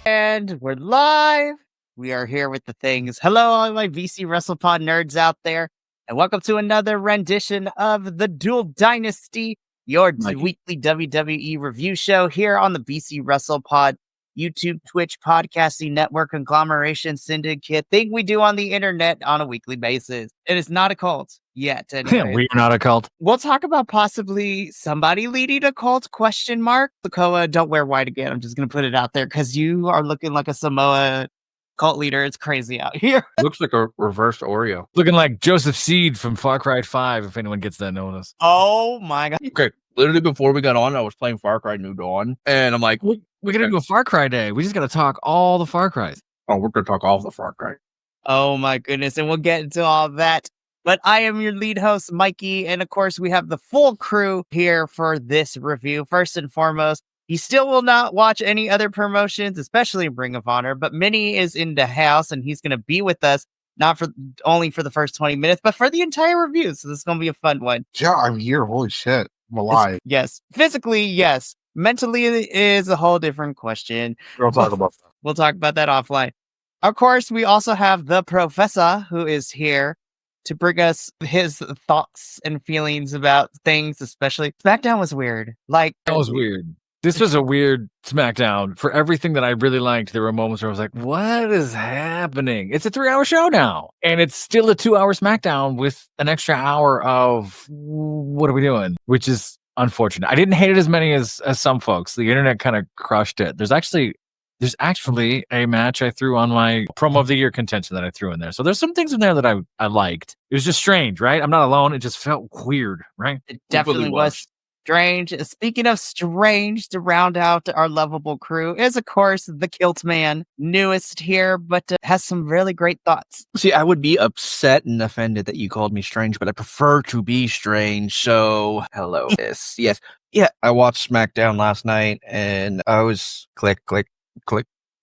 And we're live. We are here with the things. Hello, all my VC WrestlePod nerds out there, and welcome to another rendition of the Dual Dynasty, your weekly WWE review show here on the VC WrestlePod YouTube, Twitch, podcasting network, conglomeration, syndicate thing we do on the internet on a weekly basis. It is not a cult yet. Anyway, we're not a cult. We'll talk about possibly somebody leading a cult, ? Lakoa, don't wear white again. I'm just going to put it out there because you are looking like a Samoa cult leader. It's crazy out here. Looks like a reversed Oreo. Looking like Joseph Seed from Far Cry 5, if anyone gets that notice. Oh my God. Okay, literally before we got on, I was playing Far Cry New Dawn, and I'm like, We're going to do a Far Cry day. We just got to talk all the Far Cries. oh, we're going to talk all the Far Cry. Oh my goodness. And we'll get into all that. But I am your lead host, Mikey. And of course, we have the full crew here for this review. First and foremost, he still will not watch any other promotions, especially Ring of Honor. But Minnie is in the house and he's going to be with us, not for only for the first 20 minutes, but for the entire review. So this is going to be a fun one. Yeah, I'm here. Holy shit. I'm alive. Yes. Physically, yes. Mentally is a whole different question. We'll talk about that. We'll talk about that offline. Of course, we also have the professor who is here to bring us his thoughts and feelings about things, especially SmackDown was weird. That was weird. This was a weird SmackDown. For everything that I really liked, there were moments where I was like, what is happening? It's a 3-hour show now. And it's still a 2-hour SmackDown with an extra hour of what are we doing? Which is unfortunate. I didn't hate it as many as some folks. The internet kind of crushed it. There's actually a match I threw on my promo of the year contention that I threw in there. So there's some things in there that I liked. It was just strange, right? I'm not alone. It just felt weird, right? It definitely was strange. Speaking of strange, to round out our lovable crew is, of course, the Kilt Man, newest here, but has some really great thoughts. See, I would be upset and offended that you called me strange, but I prefer to be strange. So, hello. Yes. Yeah, I watched SmackDown last night and I was click.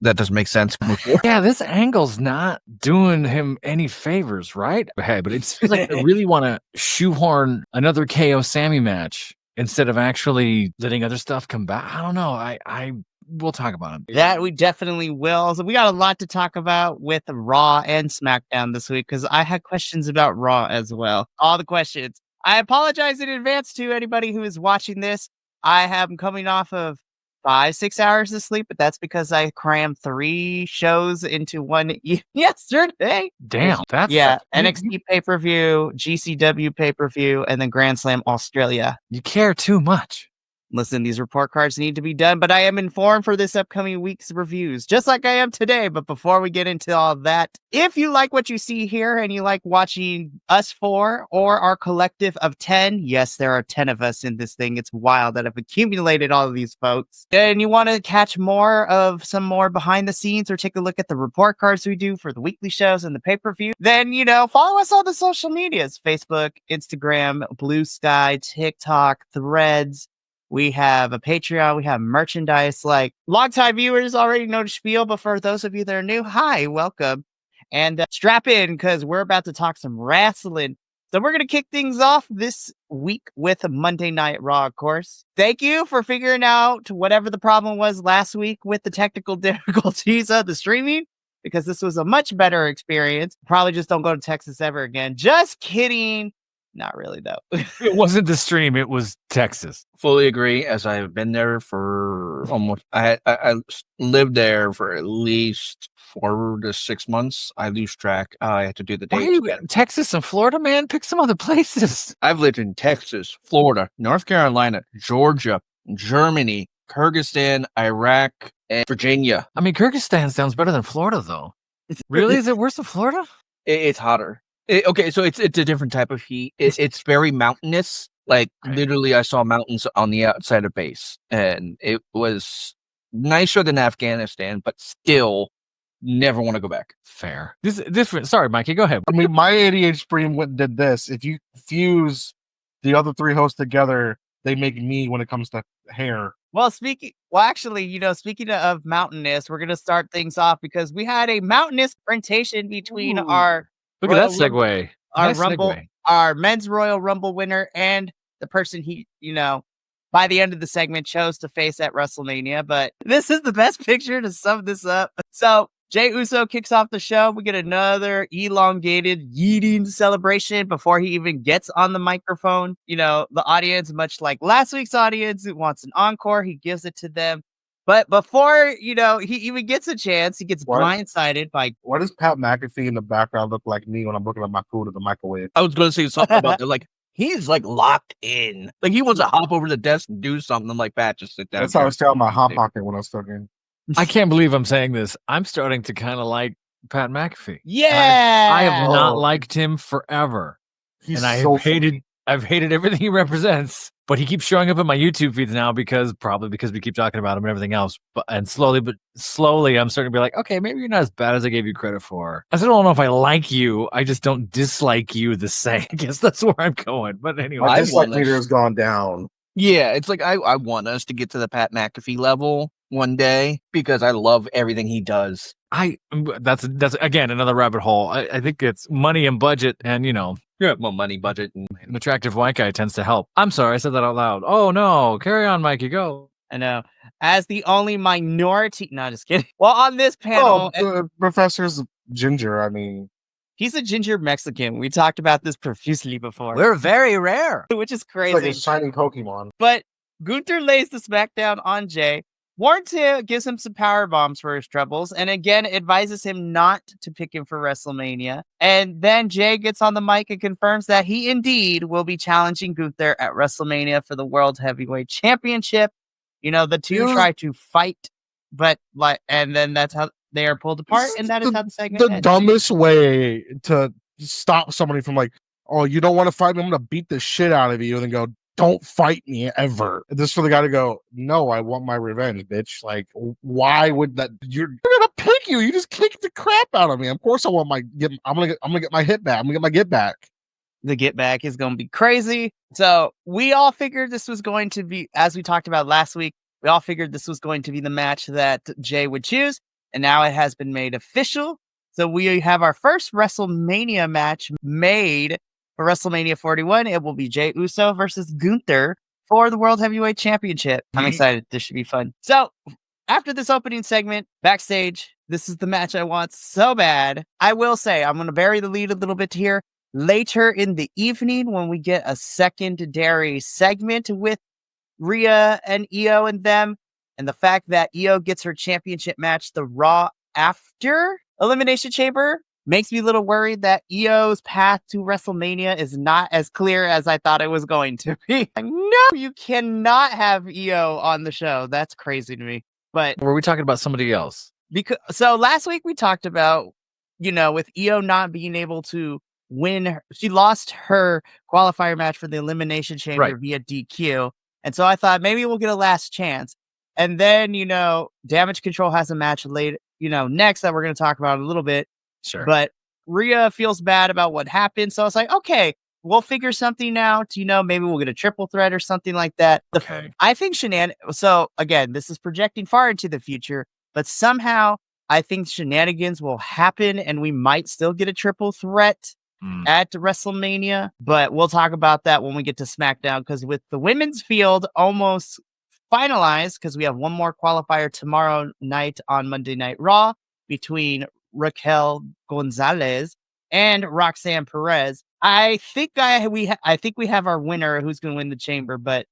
That doesn't make sense. Yeah, this angle's not doing him any favors, right? Hey, but it feels like they really want to shoehorn another KO Sammy match instead of actually letting other stuff come back. I don't know. We'll talk about it. That we definitely will. So we got a lot to talk about with Raw and SmackDown this week because I had questions about Raw as well. All the questions. I apologize in advance to anybody who is watching this. I am coming off of 5-6 hours of sleep, but that's because I crammed 3 shows into one yesterday. Damn, that's NXT pay-per-view, GCW pay-per-view, and then Grand Slam Australia. You care too much. Listen, these report cards need to be done, but I am informed for this upcoming week's reviews, just like I am today. But before we get into all that, if you like what you see here and you like watching us 4 or our collective of 10, yes, there are 10 of us in this thing. It's wild that I've accumulated all of these folks. And you want to catch more of some more behind the scenes or take a look at the report cards we do for the weekly shows and the pay-per-view, then, follow us on the social medias, Facebook, Instagram, Blue Sky, TikTok, Threads. We have a Patreon. We have merchandise. Like longtime viewers already know the spiel, but for those of you that are new, hi, welcome. And strap in because we're about to talk some wrestling. So we're going to kick things off this week with a Monday Night Raw, of course. Thank you for figuring out whatever the problem was last week with the technical difficulties of the streaming, because this was a much better experience. Probably just don't go to Texas ever again. Just kidding. Not really, though. It wasn't the stream. It was Texas. Fully agree, as I've been there for almost... I lived there for at least 4 to 6 months. I lose track. I had to do the dates. Texas and Florida, man? Pick some other places. I've lived in Texas, Florida, North Carolina, Georgia, Germany, Kyrgyzstan, Iraq, and Virginia. I mean, Kyrgyzstan sounds better than Florida, though. Really? Is it worse than Florida? It's hotter. Okay, so it's a different type of heat. It's very mountainous. Like, literally, I saw mountains on the outside of base, and it was nicer than Afghanistan, but still never want to go back. Fair. This is different. Sorry, Mikey, go ahead. I mean, my 88 stream went and did this. If you fuse the other 3 hosts together, they make me when it comes to hair. Well, speaking of mountainous, we're going to start things off because we had a mountainous confrontation between our... Look at that segue. Our men's Royal Rumble winner and the person he, by the end of the segment, chose to face at WrestleMania. But this is the best picture to sum this up. So Jey Uso kicks off the show. We get another elongated yeeting celebration before he even gets on the microphone. You know, the audience, much like last week's audience, who wants an encore, he gives it to them. But before, you know, he even gets a chance, he gets blindsided by... Why does Pat McAfee in the background look like me when I'm looking at my food at the microwave? I was going to say something about that. Like, he's like locked in. Like, he wants to hop over the desk and do something. I'm like, Pat, just sit down. That's how I was telling my Hot Pocket when I was talking. I can't believe I'm saying this. I'm starting to kind of like Pat McAfee. Yeah. I have not liked him forever. He's and so I've hated everything he represents, but he keeps showing up in my YouTube feeds now probably because we keep talking about him and everything else. But slowly, I'm starting to be like, okay, maybe you're not as bad as I gave you credit for. I still don't know if I like you. I just don't dislike you the same. I guess that's where I'm going. But anyway, my dislike meter has gone down. Yeah, it's like I want us to get to the Pat McAfee level one day because I love everything he does. That's again another rabbit hole. I think it's money and budget, and Well, money, budget, and an attractive white guy tends to help. I'm sorry, I said that out loud. Oh no, carry on, Mikey, go. I know. As the only minority, no, just kidding. Well, on this panel, the professor's ginger. I mean, he's a ginger Mexican. We talked about this profusely before. we're very rare. Which is it's like crazy. a shining Pokemon. But Gunther lays the smackdown on Jey, warns him, gives him some power bombs for his troubles, and again advises him not to pick him for WrestleMania. And then Jey gets on the mic and confirms that he indeed will be challenging Gunther at WrestleMania for the World Heavyweight Championship. You know, the two try to fight, and then that's how they are pulled apart, and that is how the segment The ends. dumbest way to stop somebody from like, oh, you don't want to fight me? I'm gonna beat the shit out of you, and then go, don't fight me ever. Just for the guy to go, no, I want my revenge, bitch. Like, why would that? You're gonna pick you. You just kicked the crap out of me. Of course, I want I'm gonna get my hit back. I'm gonna get my get back. The get back is going to be crazy. So we all figured this was going to be, as we talked about last week, we all figured this was going to be the match that Jey would choose. And now it has been made official. So we have our first WrestleMania match made for WrestleMania 41. It will be Jey Uso versus Gunther for the World Heavyweight Championship. I'm excited. This should be fun. So after this opening segment, backstage, this is the match I want so bad. I will say, I'm going to bury the lead a little bit here. Later in the evening, when we get a secondary segment with Rhea and Io and them, and the fact that Io gets her championship match, the Raw after Elimination Chamber, makes me a little worried that Io's path to WrestleMania is not as clear as I thought it was going to be. No, you cannot have Io on the show. That's crazy to me. But were we talking about somebody else? So last week we talked about, with Io not being able to win, she lost her qualifier match for the Elimination Chamber via DQ. And so I thought maybe we'll get a last chance. And then, Damage Control has a match later, next that we're going to talk about a little bit. Sure. But Rhea feels bad about what happened. So I was like, okay, we'll figure something out. Maybe we'll get a triple threat or something like that. Okay. I think so again, this is projecting far into the future, but somehow I think shenanigans will happen and we might still get a triple threat at WrestleMania, but we'll talk about that when we get to SmackDown, because with the women's field almost finalized, because we have one more qualifier tomorrow night on Monday Night Raw between Raquel Gonzalez and Roxanne Perez. I think we have our winner who's going to win the chamber, but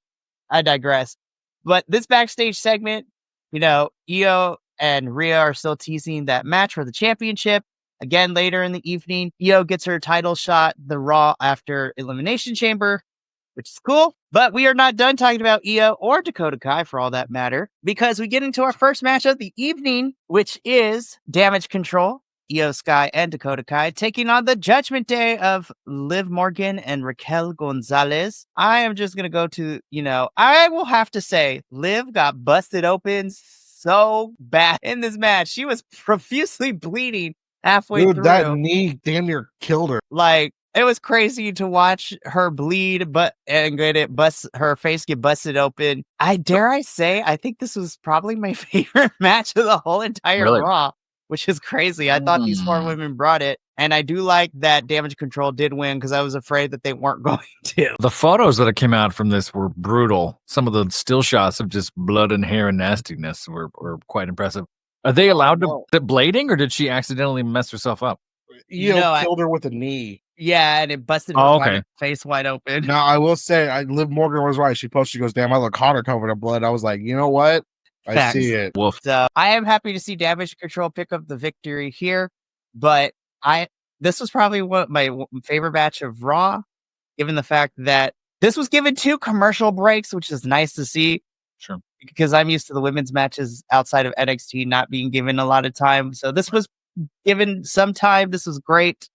I digress. But this backstage segment, Io and Rhea are still teasing that match for the championship. Again, later in the evening, Io gets her title shot, the Raw after Elimination Chamber, which is cool. But we are not done talking about Io or Dakota Kai for all that matter, because we get into our first match of the evening, which is Damage Control, Io Sky and Dakota Kai taking on the Judgment Day of Liv Morgan and Raquel Gonzalez. I am just going to go to, I will have to say, Liv got busted open so bad in this match. She was profusely bleeding halfway through. That knee damn near killed her. Like, it was crazy to watch her bleed, her face get busted open. I say, I think this was probably my favorite match of the whole entire Raw, which is crazy. I thought these four women brought it. And I do like that Damage Control did win because I was afraid that they weren't going to. The photos that came out from this were brutal. Some of the still shots of just blood and hair and nastiness were quite impressive. Are they allowed to blading, or did she accidentally mess herself up? Io killed her with a knee. Yeah, and it busted her face wide open. Now, I will say, Liv Morgan was right. She posted, she goes, damn, I look hotter covered in blood. I was like, you know what? I see it. Wolf. So I am happy to see Damage Control pick up the victory here, but this was probably my favorite match of Raw, given the fact that this was given 2 commercial breaks, which is nice to see. Sure. Because I'm used to the women's matches outside of NXT not being given a lot of time. So this was given some time. This was great.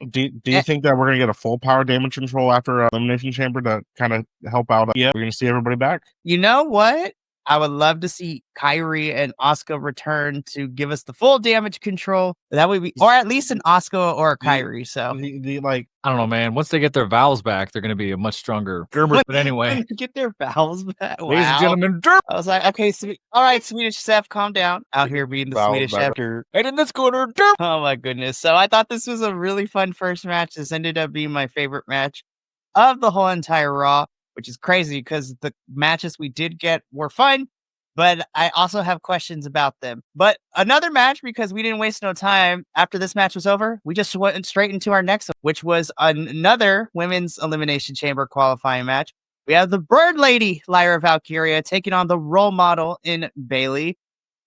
Do you think that we're going to get a full power Damage Control after Elimination Chamber to kind of help out? Yeah, we're going to see everybody back? You know what? I would love to see Kyrie and Asuka return to give us the full Damage Control. That would be, or at least an Asuka or a Kyrie. So, like, I don't know, man. Once they get their vowels back, they're going to be a much stronger Gerber. But anyway, get their vowels back. Wow. Ladies and gentlemen, I was like, okay, all right, Swedish Chef, calm down. Out here being the Swedish Chef. And in this corner, oh my goodness. So I thought this was a really fun first match. This ended up being my favorite match of the whole entire Raw, which is crazy because the matches we did get were fun, but I also have questions about them. But another match, because we didn't waste no time after this match was over, we just went straight into our next one, which was another Women's Elimination Chamber qualifying match. We have the Bird Lady, Lyra Valkyria, taking on the role model in Bayley.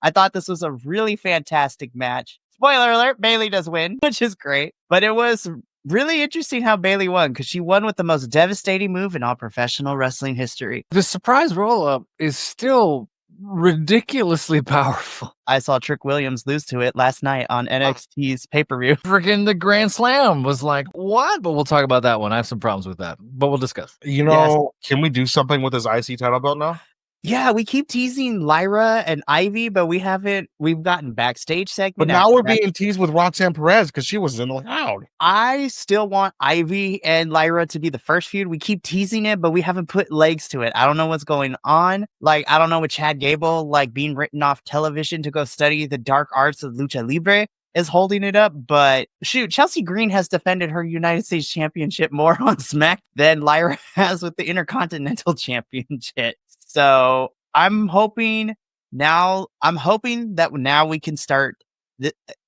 I thought this was a really fantastic match. Spoiler alert, Bayley does win, which is great. But it was really interesting how Bayley won, because she won with the most devastating move in all professional wrestling history. The surprise roll-up is still ridiculously powerful. I saw Trick Williams lose to it last night on NXT's pay-per-view. Freaking the Grand Slam was like, what? But we'll talk about that one. I have some problems with that, but we'll discuss. You know, Can we do something with this IC title belt now? Yeah, we keep teasing Lyra and Ivy, but we've gotten backstage segment. But now we're being teased with Roxanne Perez because she was in the crowd. I still want Ivy and Lyra to be the first feud. We keep teasing it, but we haven't put legs to it. I don't know what's going on. Like, I don't know with Chad Gable, like being written off television to go study the dark arts of Lucha Libre is holding it up. But shoot, Chelsea Green has defended her United States Championship more on Smack than Lyra has with the Intercontinental Championship. So I'm hoping that now we can start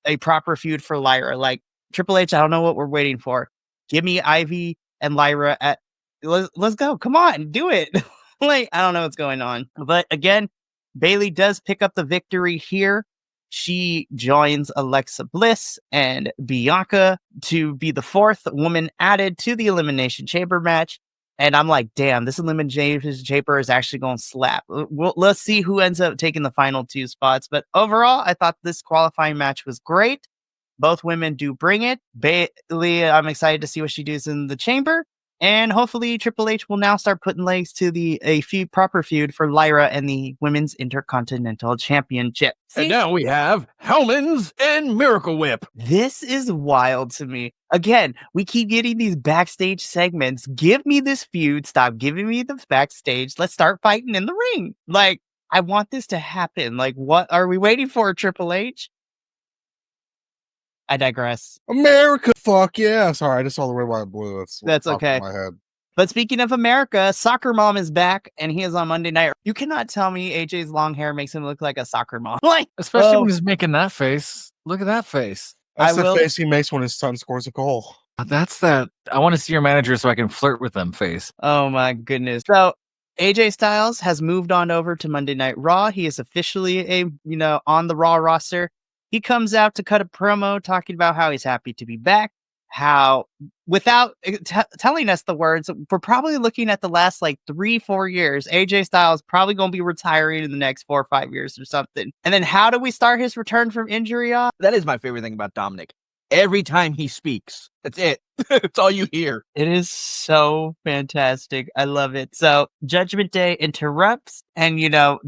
a proper feud for Lyra. Like Triple H, I don't know what we're waiting for. Give me Ivy and Lyra let's go. Come on, do it. Like, I don't know what's going on. But again, Bayley does pick up the victory here. She joins Alexa Bliss and Bianca to be the 4th woman added to the Elimination Chamber match. And I'm like, damn, this Elimination Chamber is actually going to slap. Let's see who ends up taking the final 2 spots. But overall, I thought this qualifying match was great. Both women do bring it. Bayley, I'm excited to see what she does in the chamber. And hopefully Triple H will now start putting legs to a proper feud for Lyra and the Women's Intercontinental Championship. See? And now we have Hellman's and Miracle Whip. This is wild to me. Again, we keep getting these backstage segments. Give me this feud. Stop giving me the backstage. Let's start fighting in the ring. Like, I want this to happen. Like, what are we waiting for, Triple H? I digress. America, fuck yeah. Sorry, I just saw the red, white, and blue. That's okay. In my head. But speaking of America, Soccer Mom is back, and he is on Monday night. You cannot tell me AJ's long hair makes him look like a soccer mom. Like, especially when he's making that face. Look at that face. That's the face he makes when his son scores a goal. That's that. I want to see your manager so I can flirt with them face. Oh my goodness. So AJ Styles has moved on over to Monday Night Raw. He is officially on the Raw roster. He comes out to cut a promo talking about how he's happy to be back, how without telling us the words, we're probably looking at the last 3-4 years. AJ Styles probably going to be retiring in the next 4 or 5 years or something. And then how do we start his return from injury off? That is my favorite thing about Dominic. Every time he speaks, that's it. It's all you hear. It is so fantastic. I love it. So Judgment Day interrupts, and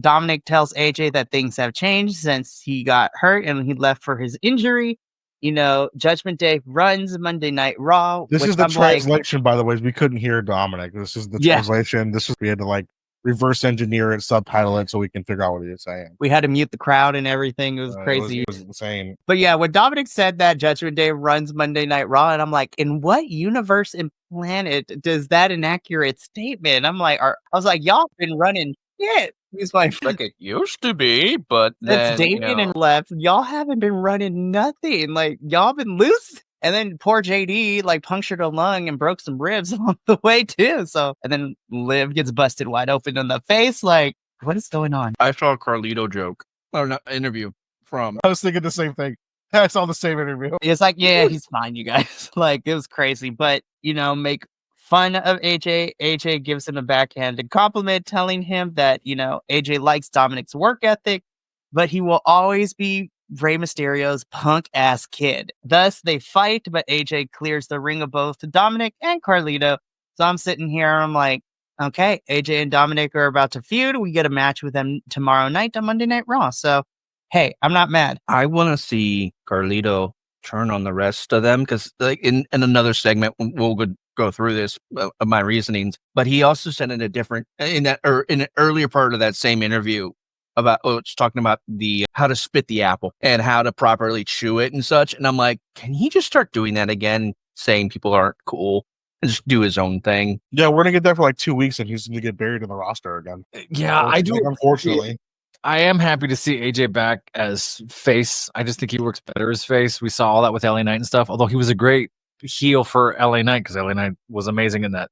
Dominic tells AJ that things have changed since he got hurt and he left for his injury. Judgment Day runs Monday Night Raw. This is the translation, by the way. We couldn't hear Dominic. This is the translation. We had to reverse engineer it, subtitle it, so we can figure out what he is saying. We had to mute the crowd and everything. It was crazy. It was insane. But yeah, when Dominic said that Judgment Day runs Monday Night Raw, and I'm like, in what universe and planet does that inaccurate statement? I'm like, I was like, y'all been running shit. He's like, it used to be, but that's then Damien and left. Y'all haven't been running nothing. Like, y'all been loose. And then poor JD like punctured a lung and broke some ribs on the way too. So, and then Liv gets busted wide open in the face. Like, what is going on? I saw a Carlito joke or not interview from. I was thinking the same thing. I saw the same interview. It's like, yeah, he's fine, you guys. Like, it was crazy. But, make fun of AJ. AJ gives him a backhanded compliment, telling him that, AJ likes Dominic's work ethic, but he will always be Rey Mysterio's punk ass kid. Thus, they fight, but AJ clears the ring of both Dominic and Carlito. So I'm sitting here, I'm like, okay, AJ and Dominic are about to feud. We get a match with them tomorrow night on Monday Night Raw. So, hey, I'm not mad. I want to see Carlito turn on the rest of them because, like, in another segment, we'll go through this of my reasonings. But he also said in in an earlier part of that same interview about it's talking about the how to spit the apple and how to properly chew it and such. And I'm like, can he just start doing that again, saying people aren't cool and just do his own thing? Yeah, we're gonna get there for like 2 weeks, and he's gonna get buried in the roster again. Yeah, I do. Unfortunately, I am happy to see AJ back as face. I just think he works better as face. We saw all that with LA Knight and stuff. Although he was a great heel for LA Knight because LA Knight was amazing in that.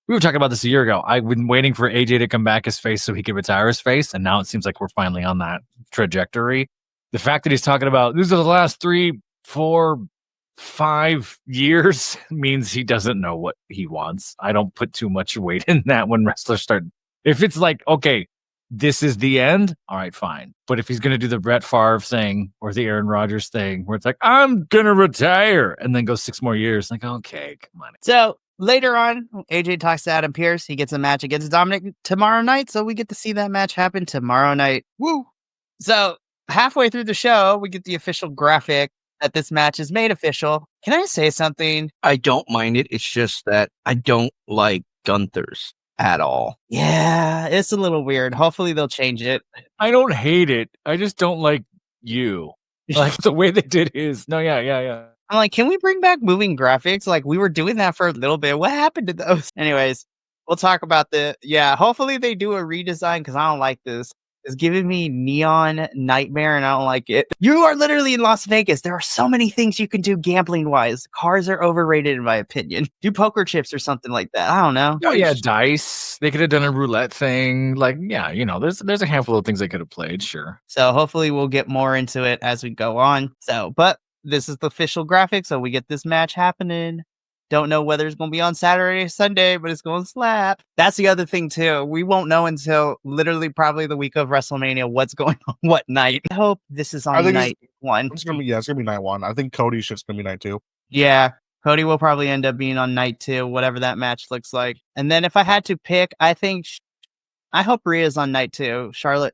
We were talking about this a year ago. I've been waiting for AJ to come back as face so he could retire as face, and now it seems like we're finally on that trajectory. The fact that he's talking about these are the last 3, 4, 5 years means he doesn't know what he wants. I don't put too much weight in that when wrestlers start. If it's like, okay, this is the end, all right, fine. But if he's going to do the Brett Favre thing or the Aaron Rodgers thing where it's like, I'm going to retire and then go 6 more years, like, okay, come on. So later on, AJ talks to Adam Pearce. He gets a match against Dominic tomorrow night. So we get to see that match happen tomorrow night. Woo! So halfway through the show, we get the official graphic that this match is made official. Can I say something? I don't mind it. It's just that I don't like Gunther's at all. Yeah, it's a little weird. Hopefully they'll change it. I don't hate it. I just don't like you. Like the way they did his. No, yeah. I'm like, can we bring back moving graphics? Like, we were doing that for a little bit. What happened to those? Anyways, we'll talk about hopefully they do a redesign because I don't like this. It's giving me neon nightmare and I don't like it. You are literally in Las Vegas. There are so many things you can do gambling wise. Cars are overrated in my opinion. Do poker chips or something like that. I don't know. Oh yeah, dice. They could have done a roulette thing. Like, yeah, there's a handful of things they could have played, sure. So hopefully we'll get more into it as we go on. But this is the official graphic, so we get this match happening. Don't know whether it's going to be on Saturday or Sunday, but it's going to slap. That's the other thing, too. We won't know until literally probably the week of WrestleMania what's going on what night. I hope this is on night 1. It's going to be night 1. I think Cody's just going to be night 2. Yeah, Cody will probably end up being on night 2, whatever that match looks like. And then if I had to pick, I hope Rhea's on night 2. Charlotte,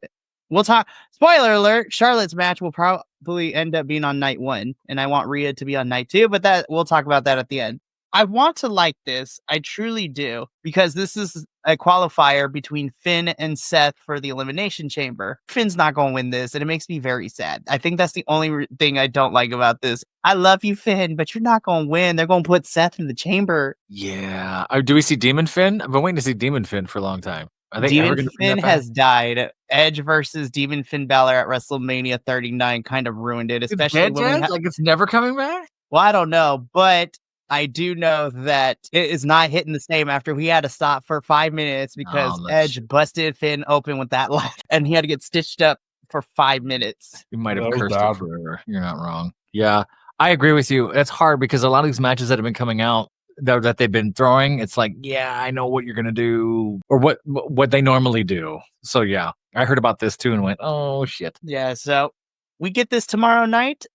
we'll talk. Spoiler alert, Charlotte's match will probably end up being on night 1. And I want Rhea to be on night 2, but we'll talk about that at the end. I want to like this. I truly do. Because this is a qualifier between Finn and Seth for the Elimination Chamber. Finn's not going to win this, and it makes me very sad. I think that's the only thing I don't like about this. I love you, Finn, but you're not going to win. They're going to put Seth in the chamber. Yeah. Do we see Demon Finn? I've been waiting to see Demon Finn for a long time. Demon Finn has died. Edge versus Demon Finn Balor at WrestleMania 39 kind of ruined it. Especially when it's never coming back? Well, I don't know, but I do know that it is not hitting the same after we had to stop for 5 minutes because Edge busted Finn open with that line and he had to get stitched up for 5 minutes. You might have cursed it forever. You're not wrong. Yeah, I agree with you. It's hard because a lot of these matches that have been coming out that they've been throwing, it's like, yeah, I know what you're going to do or what they normally do. So yeah, I heard about this too and went, oh shit. Yeah, so we get this tomorrow night.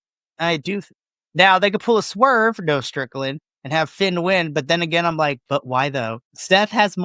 Now, they could pull a swerve, no Strickland, and have Finn win. But then again, I'm like, but why though? Seth has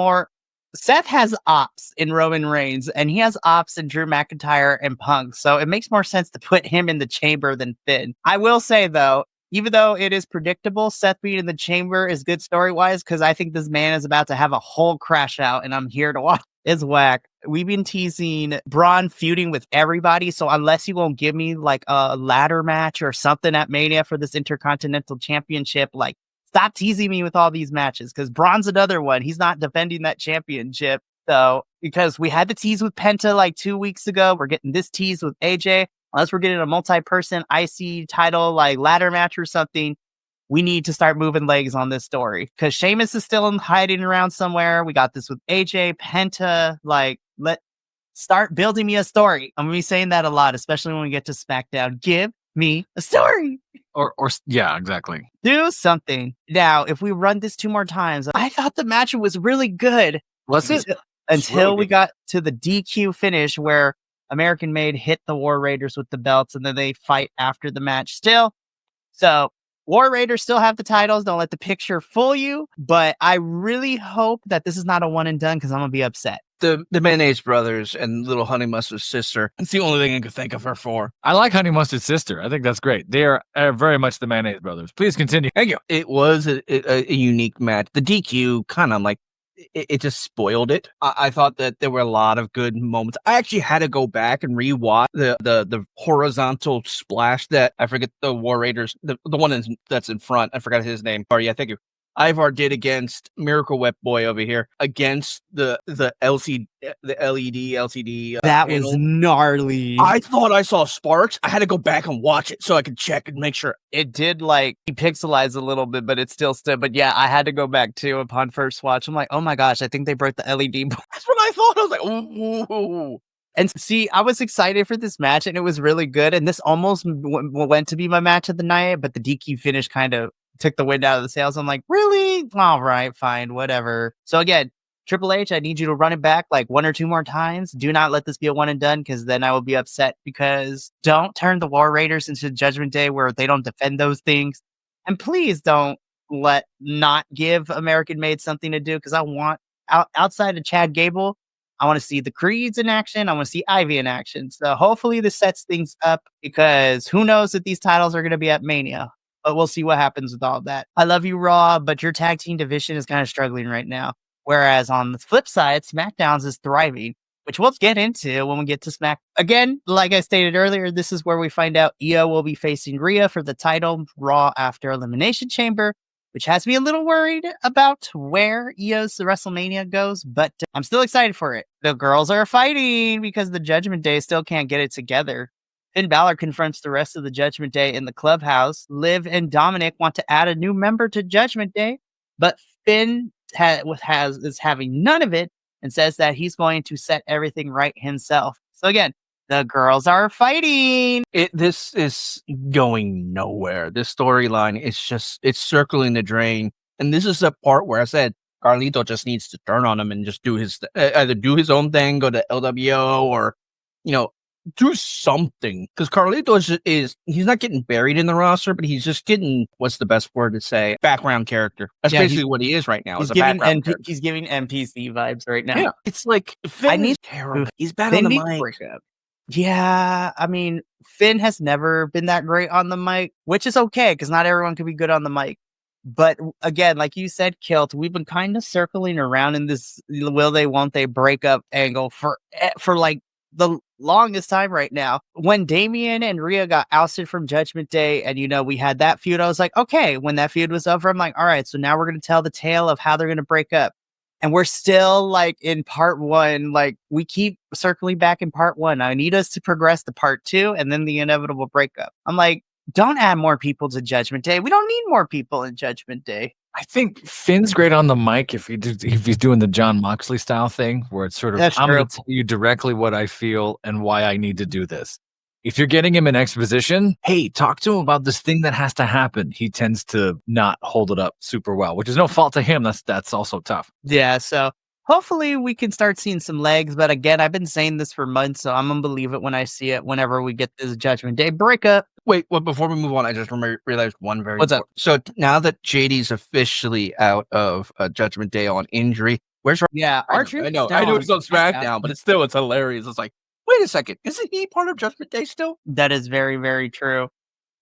ops in Roman Reigns, and he has ops in Drew McIntyre and Punk. So it makes more sense to put him in the chamber than Finn. I will say, though, even though it is predictable, Seth being in the chamber is good story-wise because I think this man is about to have a whole crash out, and I'm here to watch. It's whack. We've been teasing Braun feuding with everybody, so unless you won't give me like a ladder match or something at Mania for this Intercontinental Championship, like stop teasing me with all these matches because Braun's another one. He's not defending that championship. So because we had the tease with Penta like 2 weeks ago, we're getting this tease with AJ. Unless we're getting a multi-person IC title like ladder match or something, we need to start moving legs on this story because Sheamus is still hiding around somewhere. We got this with AJ, Penta. Like, start building me a story. I'm gonna be saying that a lot, especially when we get to SmackDown. Give me a story. Or yeah, exactly. Do something. Now, if we run this 2 more times, I thought the match was really good. Was it? Until really we good. got to the DQ finish where American Made hit the War Raiders with the belts and then they fight after the match still. So War Raiders still have the titles. Don't let the picture fool you. But I really hope that this is not a one and done because I'm going to be upset. The Mayonnaise brothers and little Honey Mustard's sister. It's the only thing I could think of her for. I like Honey Mustard's sister. I think that's great. They are very much the Mayonnaise brothers. Please continue. Thank you. It was a unique match. The DQ kind of like it just spoiled it. I thought that there were a lot of good moments. I actually had to go back and rewatch the horizontal splash that I forget the War Raiders, the one that's in front. I forgot his name. Sorry, yeah, thank you. Ivar did against Miracle Whip Boy over here against the LED LCD. That was gnarly. I thought I saw sparks. I had to go back and watch it so I could check and make sure. It did like pixelize a little bit, but it still stood. But yeah, I had to go back too upon first watch. I'm like, oh my gosh, I think they broke the LED. That's what I thought. I was like, ooh. And see, I was excited for this match and it was really good. And this almost went to be my match of the night, but the DQ finish kind of took the wind out of the sails. I'm like, really? All right, fine, whatever. So again, Triple H, I need you to run it back like 1 or 2 more times. Do not let this be a one and done because then I will be upset because don't turn the War Raiders into Judgment Day where they don't defend those things. And please don't not give American Made something to do because I want outside of Chad Gable, I want to see the Creeds in action. I want to see Ivy in action. So hopefully this sets things up because who knows if these titles are going to be at Mania. But we'll see what happens with all that. I love you, Raw, but your tag team division is kind of struggling right now. Whereas on the flip side, SmackDown's is thriving, which we'll get into when we get to Smack. Again, like I stated earlier, this is where we find out Io will be facing Rhea for the title Raw after Elimination Chamber, which has me a little worried about where Io's WrestleMania goes, but I'm still excited for it. The girls are fighting because the Judgment Day still can't get it together. Finn Balor confronts the rest of the Judgment Day in the clubhouse. Liv and Dominic want to add a new member to Judgment Day, but Finn is having none of it and says that he's going to set everything right himself. So again, the girls are fighting. This is going nowhere. This storyline is it's circling the drain. And this is the part where I said Carlito just needs to turn on him and just do either do his own thing, go to LWO, or do something, because Carlito he's not getting buried in the roster, but he's just getting, what's the best word to say, background character. That's basically what he is right now. He's giving NPC vibes right now. Yeah, it's like Finn is terrible. He's bad on the mic. Yeah, I mean, Finn has never been that great on the mic, which is okay because not everyone can be good on the mic. But again, like you said, Kilt, we've been kind of circling around in this will they, won't they breakup angle for like the longest time right now. When Damian and Rhea got ousted from Judgment Day and, we had that feud, I was like, okay, when that feud was over, I'm like, all right, so now we're going to tell the tale of how they're going to break up. And we're still like in part 1, like we keep circling back in part 1. I need us to progress to part 2 and then the inevitable breakup. I'm like, don't add more people to Judgment Day. We don't need more people in Judgment Day. I think Finn's great on the mic if he's doing the John Moxley style thing where it's sort of, I'm going to tell you directly what I feel and why I need to do this. If you're getting him in exposition, hey, talk to him about this thing that has to happen. He tends to not hold it up super well, which is no fault to him. That's also tough. Yeah, so hopefully we can start seeing some legs. But again, I've been saying this for months, so I'm going to believe it when I see it whenever we get this Judgment Day breakup. Wait, well, before we move on, I just realized one very What's up? So now that JD's officially out of Judgment Day on injury, where's our... Yeah, I know it's on SmackDown, but it's hilarious. It's like, wait a second, isn't he part of Judgment Day still? That is very, very true.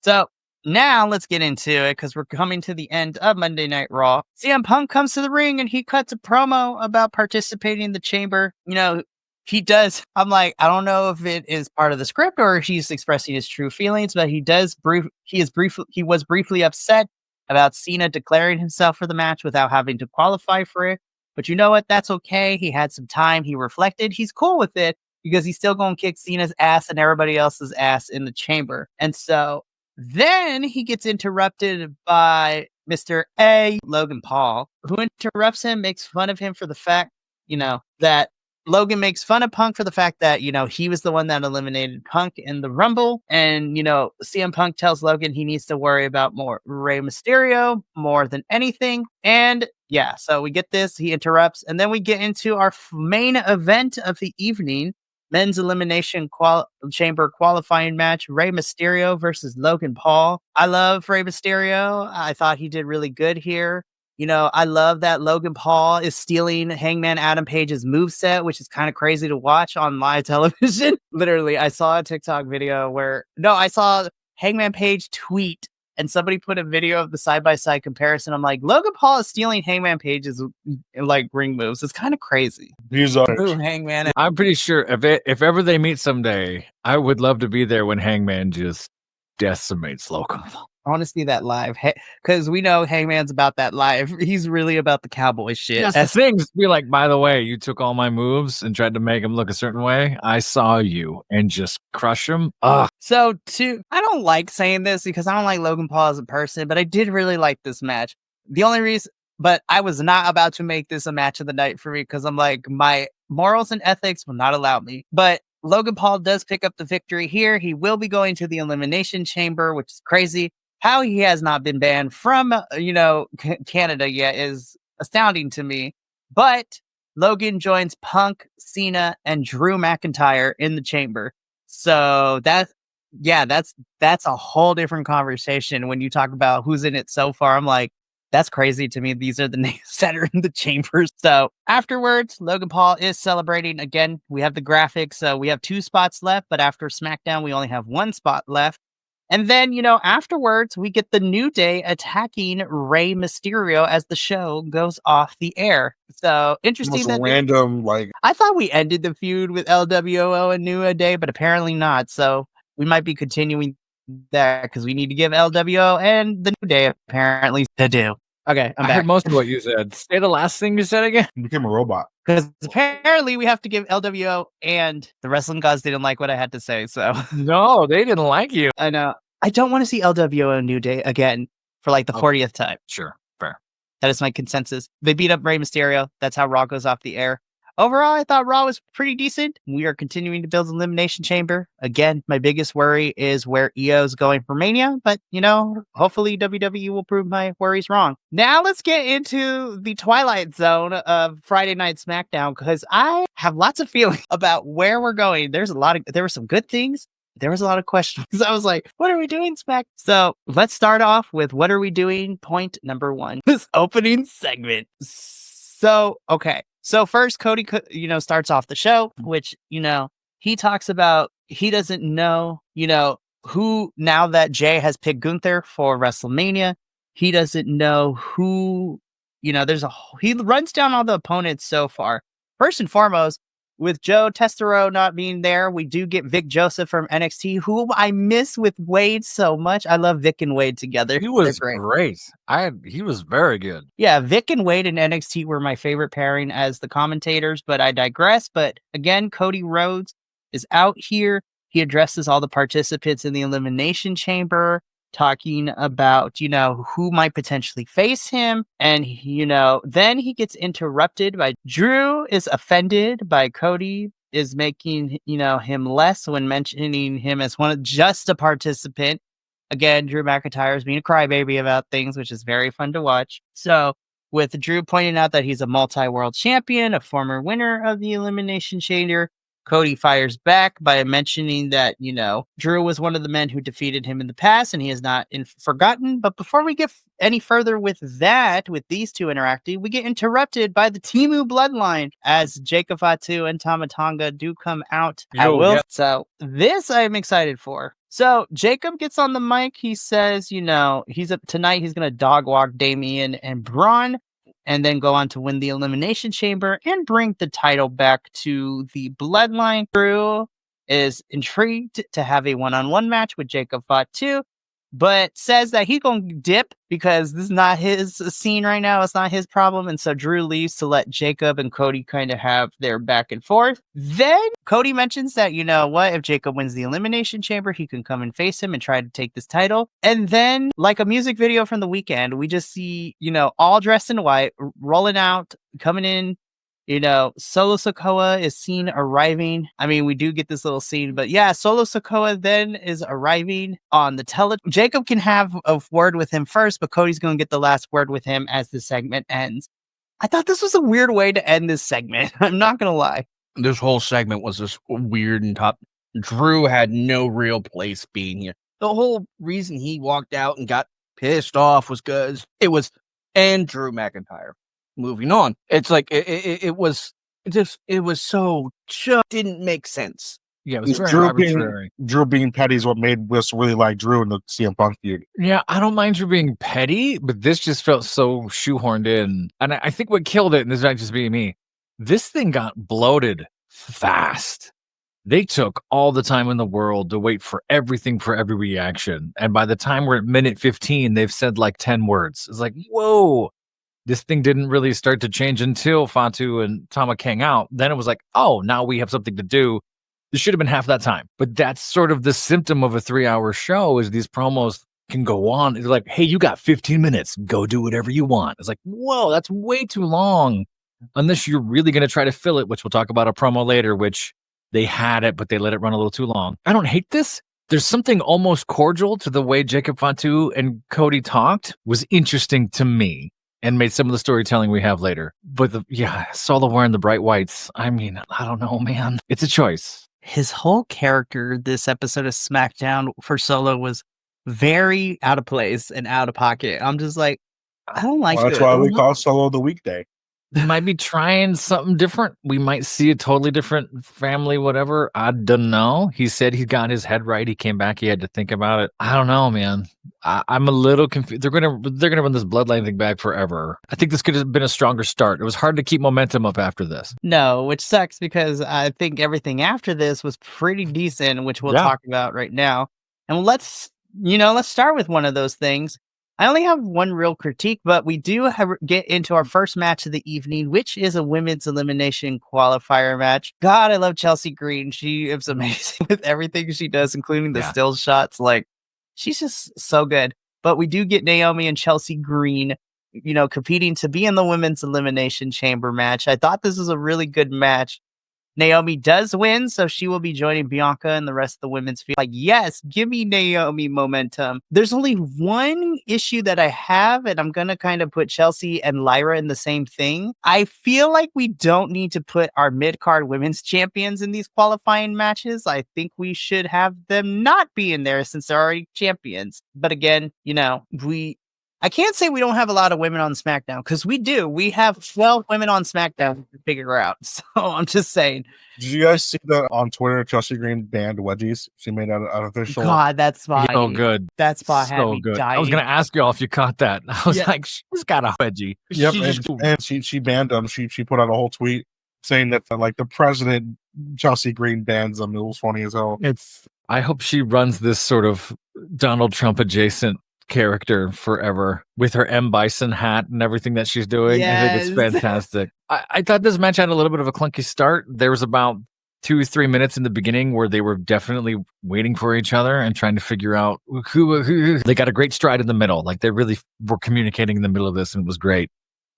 So now let's get into it because we're coming to the end of Monday Night Raw. CM Punk comes to the ring and he cuts a promo about participating in the chamber. He does. I'm like, I don't know if it is part of the script or if he's expressing his true feelings, but he was briefly upset about Cena declaring himself for the match without having to qualify for it. But you know what? That's okay. He had some time. He reflected. He's cool with it because he's still going to kick Cena's ass and everybody else's ass in the chamber. And so then he gets interrupted by Mr. A, Logan Paul, who interrupts him, makes fun of him for the fact, that Logan makes fun of Punk for the fact that, he was the one that eliminated Punk in the Rumble. And, CM Punk tells Logan he needs to worry about more Rey Mysterio more than anything. And yeah, so we get this, he interrupts, and then we get into our main event of the evening. Men's Elimination Chamber qualifying match, Rey Mysterio versus Logan Paul. I love Rey Mysterio. I thought he did really good here. I love that Logan Paul is stealing Hangman Adam Page's moveset, which is kind of crazy to watch on live television. Literally, I saw a TikTok video I saw Hangman Page tweet and somebody put a video of the side-by-side comparison. I'm like, Logan Paul is stealing Hangman Page's ring moves. It's kind of crazy. He's Ooh, Hangman. I'm pretty sure if ever they meet someday, I would love to be there when Hangman just decimates Logan Paul. I want to see that live because we know Hangman's about that live. He's really about the cowboy shit. That's the thing. Just be like, by the way, you took all my moves and tried to make him look a certain way. I saw you and just crush him. Ugh. So, I don't like saying this because I don't like Logan Paul as a person, but I did really like this match. The only reason, but I was not about to make this a match of the night for me because I'm like, my morals and ethics will not allow me. But Logan Paul does pick up the victory here. He will be going to the Elimination Chamber, which is crazy. How he has not been banned from, Canada yet is astounding to me. But Logan joins Punk, Cena, and Drew McIntyre in the chamber. So that's a whole different conversation when you talk about who's in it so far. I'm like, that's crazy to me. These are the names that are in the chambers. So afterwards, Logan Paul is celebrating. Again, we have the graphics. So we have 2 spots left, but after SmackDown, we only have 1 spot left. And then, afterwards, we get the New Day attacking Rey Mysterio as the show goes off the air. So interesting. Random, I thought we ended the feud with LWO and New Day, but apparently not. So we might be continuing that because we need to give LWO and the New Day apparently to do. Okay, I'm I back. heard most of what you said. Say the last thing you said again. He became a robot. Because apparently we have to give LWO, and the wrestling gods didn't like what I had to say. So No, they didn't like you. I know. I don't want to see LWO and New Day again for the 40th time. Sure, fair. That is my consensus. They beat up Rey Mysterio. That's how Raw goes off the air. Overall, I thought Raw was pretty decent. We are continuing to build an Elimination Chamber. Again, my biggest worry is where EO's going for Mania, but, hopefully WWE will prove my worries wrong. Now let's get into the Twilight Zone of Friday Night SmackDown, because I have lots of feelings about where we're going. There were some good things. There was a lot of questions. I was like, what are we doing, Smack? So let's start off with what are we doing? Point number 1, this opening segment. So, okay. So first, Cody, starts off the show, which, he talks about he doesn't know, who, now that Jay has picked Gunther for WrestleMania, he doesn't know who, he runs down all the opponents so far. First and foremost, with Joe Testero not being there, we do get Vic Joseph from NXT, who I miss with Wade so much. I love Vic and Wade together. He was great. He was very good. Yeah, Vic and Wade in NXT were my favorite pairing as the commentators, but I digress. But again, Cody Rhodes is out here. He addresses all the participants in the Elimination Chamber, talking about, who might potentially face him. And, then he gets interrupted by Drew is offended by Cody is making, him less when mentioning him as just a participant. Again, Drew McIntyre is being a crybaby about things, which is very fun to watch. So with Drew pointing out that he's a multi-world champion, a former winner of the Elimination Chamber, Cody fires back by mentioning that, Drew was one of the men who defeated him in the past and he has not forgotten. But before we get any further with these two interacting, we get interrupted by the Timu bloodline as Jacob Fatu and Tama Tonga do come out at will. Yeah. So this I'm excited for. So Jacob gets on the mic. He says, tonight he's going to dog walk Damian and Braun and then go on to win the Elimination Chamber and bring the title back to the Bloodline. Drew is intrigued to have a one-on-one match with Jacob Fott too, but says that he's going to dip because this is not his scene right now. It's not his problem. And so Drew leaves to let Jacob and Cody kind of have their back and forth. Then Cody mentions that, if Jacob wins the Elimination Chamber, he can come and face him and try to take this title. And then, like a music video from the weekend, we just see, all dressed in white, rolling out, coming in. Solo Sikoa is seen arriving. I mean, we do get this little scene, but yeah, Solo Sikoa then is arriving on the Jacob can have a word with him first, but Cody's going to get the last word with him as the segment ends. I thought this was a weird way to end this segment. I'm not going to lie. This whole segment was just weird and tough. Drew had no real place being here. The whole reason he walked out and got pissed off was because it was Drew McIntyre. Moving on, it's like it was so just didn't make sense. Yeah, it was very arbitrary. Drew being petty is what made us really like Drew in the CM Punk feud. Yeah, I don't mind Drew being petty, but this just felt so shoehorned in. And I think what killed it, and this might just be me, this thing got bloated fast. They took all the time in the world to wait for everything for every reaction. And by the time we're at minute 15, they've said like 10 words. It's like, whoa. This thing didn't really start to change until Fatu and Tama came out. Then it was like, oh, now we have something to do. This should have been half that time. But that's sort of the symptom of a 3-hour show is these promos can go on. It's like, hey, you got 15 minutes. Go do whatever you want. It's like, whoa, that's way too long. Unless you're really going to try to fill it, which we'll talk about a promo later, which they had it, but they let it run a little too long. I don't hate this. There's something almost cordial to the way Jacob Fatu and Cody talked was interesting to me. And made some of the storytelling we have later. But Solo wearing the bright whites. I mean, I don't know, man. It's a choice. His whole character this episode of SmackDown for Solo was very out of place and out of pocket. I'm just like, I don't like that's why we call Solo the weekday. They might be trying something different. We might see a totally different family, whatever. I don't know. He said he got his head right. He came back. He had to think about it. I don't know, man. I'm a little confused. They're gonna run this bloodline thing back forever. I think this could have been a stronger start. It was hard to keep momentum up after this. No, which sucks because I think everything after this was pretty decent, which we'll talk about right now. And let's start with one of those things. I only have one real critique, but we do get into our first match of the evening, which is a women's elimination qualifier match. God, I love Chelsea Green. She is amazing with everything she does, including the still shots. Like, she's just so good. But we do get Naomi and Chelsea Green, competing to be in the women's elimination chamber match. I thought this was a really good match. Naomi does win, so she will be joining Bianca and the rest of the women's field. Like, yes, give me Naomi momentum. There's only one issue that I have, and I'm going to kind of put Chelsea and Lyra in the same thing. I feel like we don't need to put our mid-card women's champions in these qualifying matches. I think we should have them not be in there since they're already champions. But again, I can't say we don't have a lot of women on SmackDown because we do. We have 12 women on SmackDown to figure out. So I'm just saying. Did you guys see that on Twitter? Chelsea Green banned wedgies. She made that unofficial. God, that spot. So good. That spot had me good. dying. I was going to ask y'all if you caught that. I was like, she's got a wedgie. Yep, and she banned them. She put out a whole tweet saying that like the president, Chelsea Green, bans them. It was funny as hell. I hope she runs this sort of Donald Trump adjacent character forever with her M. Bison hat and everything that she's doing. Yes. I think it's fantastic. I thought this match had a little bit of a clunky start. There was about 2-3 minutes in the beginning where they were definitely waiting for each other and trying to figure out who. They got a great stride in the middle. Like they really were communicating in the middle of this and it was great.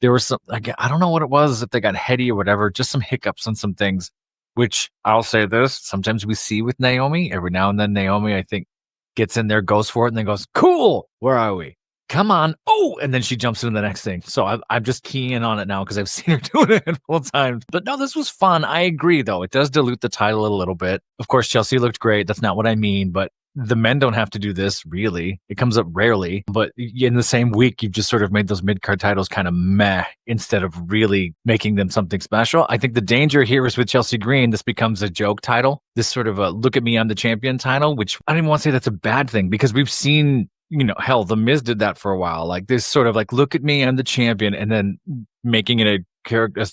There was some, I don't know what it was, if they got heady or whatever, just some hiccups on some things, which I'll say this, sometimes we see with Naomi. Every now and then Naomi, I think, gets in there, goes for it, and then goes, cool, where are we? Come on. Oh, and then she jumps into the next thing. So I'm just keying in on it now because I've seen her do it a couple times. But no, this was fun. I agree, though. It does dilute the title a little bit. Of course, Chelsea looked great. That's not what I mean. But the men don't have to do this, really. It comes up rarely. But in the same week, you've just sort of made those mid-card titles kind of meh instead of really making them something special. I think the danger here is with Chelsea Green, this becomes a joke title. This sort of a look at me, I'm the champion title, which I don't even want to say that's a bad thing because we've seen, hell, The Miz did that for a while. Like this sort of like, look at me, I'm the champion, and then making it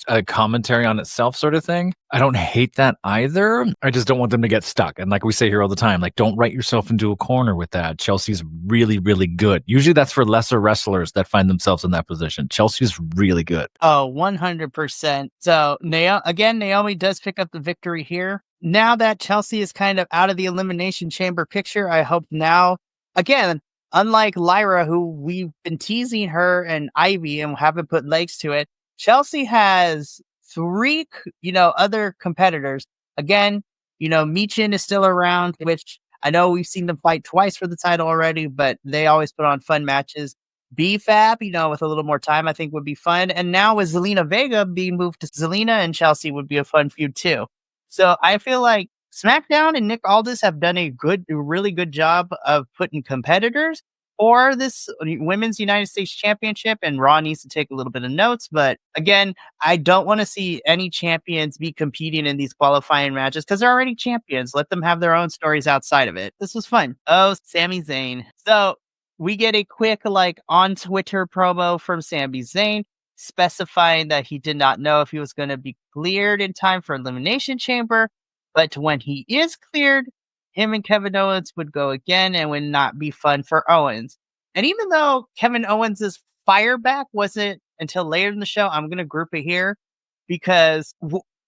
a commentary on itself sort of thing. I don't hate that either. I just don't want them to get stuck. And like we say here all the time, like don't write yourself into a corner with that. Chelsea's really, really good. Usually that's for lesser wrestlers that find themselves in that position. Chelsea's really good. Oh, 100%. So Naomi does pick up the victory here. Now that Chelsea is kind of out of the Elimination Chamber picture, I hope now, again, unlike Lyra, who we've been teasing her and Ivy and haven't put legs to it, Chelsea has 3, other competitors. Again, Michin is still around, which I know we've seen them fight twice for the title already, but they always put on fun matches. BFAB, with a little more time, I think would be fun. And now with Zelina Vega being moved to Zelina and Chelsea would be a fun feud too. So I feel like SmackDown and Nick Aldis have done a really good job of putting competitors for this Women's United States Championship, and Raw needs to take a little bit of notes. But again, I don't want to see any champions be competing in these qualifying matches because they're already champions. Let them have their own stories outside of it. This was fun. Oh, Sami Zayn. So we get a quick on Twitter promo from Sami Zayn specifying that he did not know if he was going to be cleared in time for Elimination Chamber, but when he is cleared, him and Kevin Owens would go again and would not be fun for Owens. And even though Kevin Owens' fire back wasn't until later in the show, I'm going to group it here because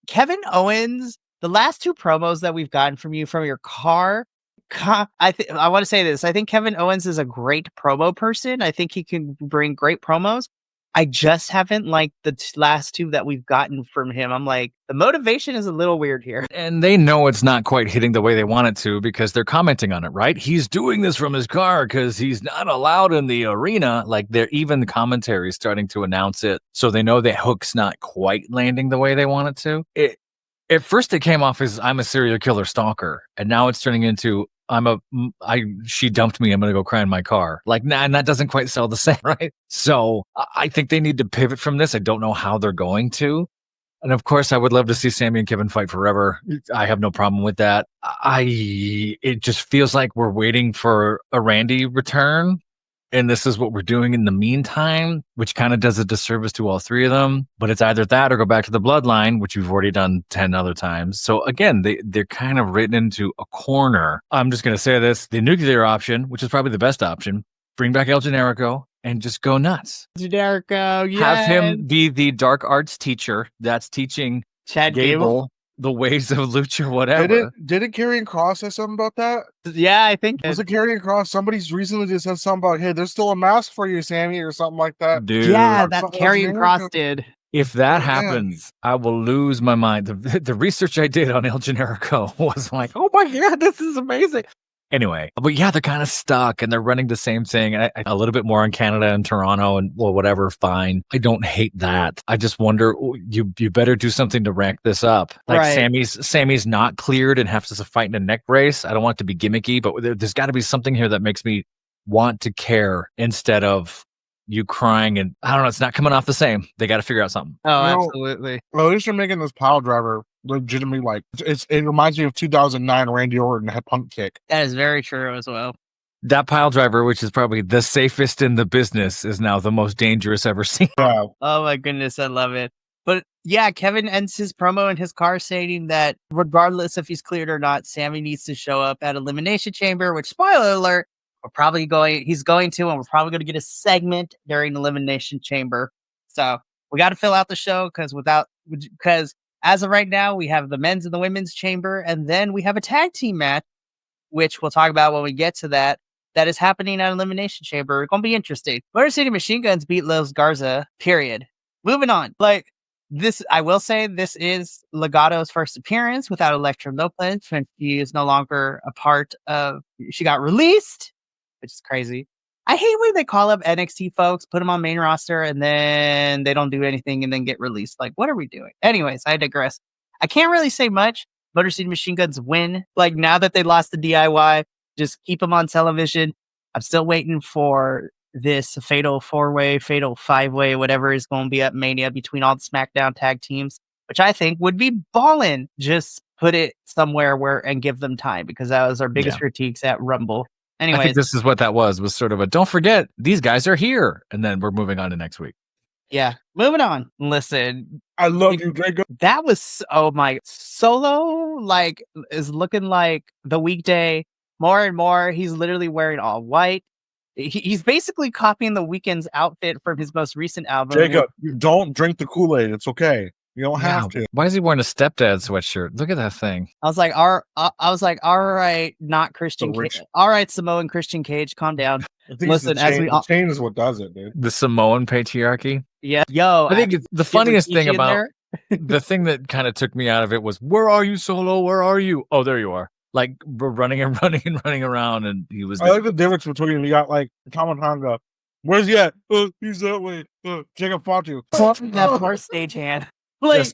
Kevin Owens, the last 2 promos that we've gotten from you from your car, I want to say this. I think Kevin Owens is a great promo person. I think he can bring great promos. I just haven't liked the last 2 that we've gotten from him. I'm like, the motivation is a little weird here. And they know it's not quite hitting the way they want it to because they're commenting on it, right? He's doing this from his car because he's not allowed in the arena. Like they're even the commentary is starting to announce it. So they know that hook's not quite landing the way they want it to. At first it came off as I'm a serial killer stalker. And now it's turning into she dumped me. I'm going to go cry in my car. Like, nah, and that doesn't quite sell the same, right? So I think they need to pivot from this. I don't know how they're going to. And of course, I would love to see Sami and Kevin fight forever. I have no problem with that. It just feels like we're waiting for a Randy return. And this is what we're doing in the meantime, which kind of does a disservice to all 3 of them. But it's either that or go back to the bloodline, which we've already done 10 other times. So again, they're kind of written into a corner. I'm just going to say this. The nuclear option, which is probably the best option, bring back El Generico and just go nuts. Generico, yes. Have him be the dark arts teacher that's teaching Chad Gable the ways of lucha, whatever. Didn't Karrion Kross say something about that? Yeah, I think. Was it Karrion Kross? Somebody's recently just said something about, hey, there's still a mask for you, Sammy, or something like that. Dude. Yeah, that Karrion Kross did. If that happens, I will lose my mind. The research I did on El Generico was like, oh my God, this is amazing. Anyway, but yeah, they're kind of stuck and they're running the same thing. A little bit more in Canada and Toronto and whatever, fine. I don't hate that. I just wonder, you better do something to rank this up. Like right. Sammy's not cleared and has to fight in a neck brace. I don't want it to be gimmicky, but there's got to be something here that makes me want to care instead of you crying. And I don't know, it's not coming off the same. They got to figure out something. Oh, absolutely. Well, at least you're making this pile driver legitimately it reminds me of 2009 Randy Orton head punk kick. That is very true as well. That pile driver, which is probably the safest in the business, is now the most dangerous ever seen. Yeah. Oh my goodness, I love it. But yeah, Kevin ends his promo in his car stating that regardless if he's cleared or not, Sammy needs to show up at Elimination Chamber, which, spoiler alert, he's going to, and we're probably going to get a segment during Elimination Chamber. So we got to fill out the show because as of right now, we have the men's and the women's chamber, and then we have a tag team match, which we'll talk about when we get to that. That is happening at Elimination Chamber. It's going to be interesting. Motor City Machine Guns beat Los Garza, period. Moving on. I will say this is Legato's first appearance without Elektra Lopez, and she is no longer a part of, she got released, which is crazy. I hate when they call up NXT folks, put them on main roster, and then they don't do anything and then get released. Like, what are we doing? Anyways, I digress. I can't really say much. Motor City Machine Guns win. Now that they lost the DIY, Just keep them on television. I'm still waiting for this fatal 4-way, fatal 5-way, whatever is going to be at Mania between all the SmackDown tag teams, which I think would be ballin'. Just put it somewhere and give them time, because that was our biggest critiques at Rumble. I think Anyways, this is what that was sort of a, don't forget, these guys are here. And then we're moving on to next week. yeah, moving on. Listen, I love you, Jacob. that was, oh my, Solo like is looking like the weekday more and more. He's literally wearing all white. He's basically copying the Weeknd's outfit from his most recent album. Jacob, you don't drink the Kool-Aid. It's okay. You don't have to. Why is he wearing a stepdad sweatshirt? Look at that thing. I was like, all right, not Christian Cage. All right, Samoan Christian Cage, calm down. I think listen, the chain is what does it, dude. The Samoan patriarchy. Yeah, yo. I think the funniest thing about the thing that kind of took me out of it was, where are you, Solo? Where are you? Oh, there you are. Like, we're running around, and he was. I like the difference between you got like Tamatanga. Where's he at? He's that way. Jacob fought you. That poor stagehand. Like,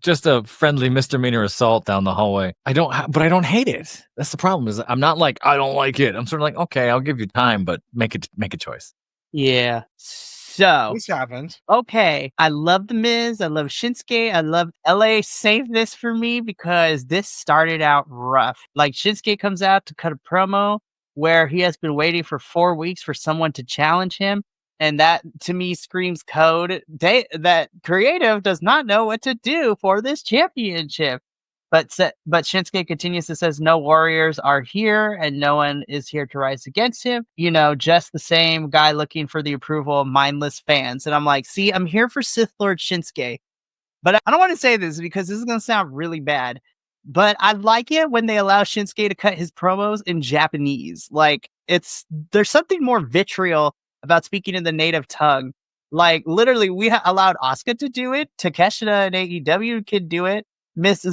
just a friendly misdemeanor assault down the hallway. But I don't hate it. That's the problem. Is I'm not like, I don't like it. I'm sort of like, okay, I'll give you time, but make a choice. Yeah. So this happens. Okay, I love The Miz. I love Shinsuke. I love LA. Save this for me because this started out rough. Like, Shinsuke comes out to cut a promo where he has been waiting for 4 weeks for someone to challenge him. And that, to me, screams code. That creative does not know what to do for this championship. But Shinsuke continues to says no warriors are here and no one is here to rise against him. Just the same guy looking for the approval of mindless fans. And I'm like, see, I'm here for Sith Lord Shinsuke. But I don't want to say this because this is going to sound really bad. But I like it when they allow Shinsuke to cut his promos in Japanese. Like, there's something more vitriol about speaking in the native tongue. Like, literally, we allowed Asuka to do it. Takeshita and AEW could do it. Miss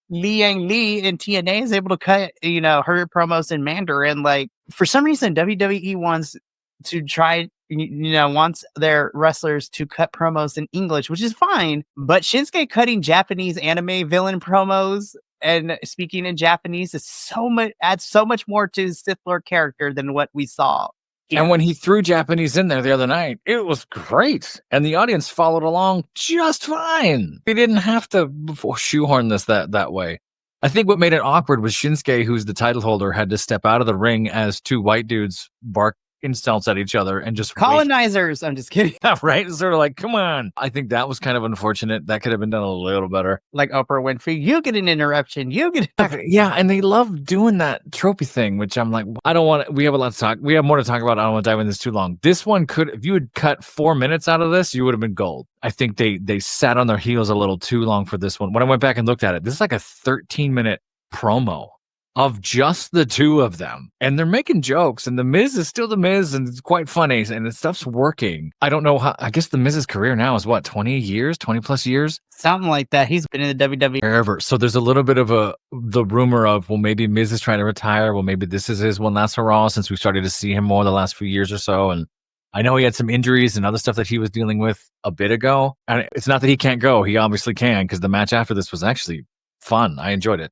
Liang Li in TNA is able to cut, her promos in Mandarin. Like, for some reason, WWE wants to try, wants their wrestlers to cut promos in English, which is fine. But Shinsuke cutting Japanese anime villain promos and speaking in Japanese adds so much more to his Sith Lord character than what we saw. Yeah. And when he threw Japanese in there the other night, it was great. And the audience followed along just fine. They didn't have to shoehorn this that way. I think what made it awkward was Shinsuke, who's the title holder, had to step out of the ring as two white dudes bark insults at each other and just colonizers. I'm just kidding. Right? It's sort of like, come on. I think that was kind of unfortunate. That could have been done a little better. Like Oprah Winfrey, you get an interruption. Yeah, and they love doing that tropey thing, which I'm like, I don't want. We have a lot to talk. We have more to talk about. I don't want to dive into this too long. This one could, if you had cut 4 minutes out of this, you would have been gold. I think they sat on their heels a little too long for this one. When I went back and looked at it, this is like a 13-minute promo of just the two of them. And they're making jokes, and The Miz is still The Miz, and it's quite funny, and the stuff's working. I don't know how, I guess The Miz's career now is what, 20 plus years? Something like that. He's been in the WWE forever. So there's a little bit of the rumor of, well, maybe Miz is trying to retire. Well, maybe this is his one last hurrah since we started to see him more the last few years or so. And I know he had some injuries and other stuff that he was dealing with a bit ago. And it's not that he can't go. He obviously can, because the match after this was actually fun. I enjoyed it.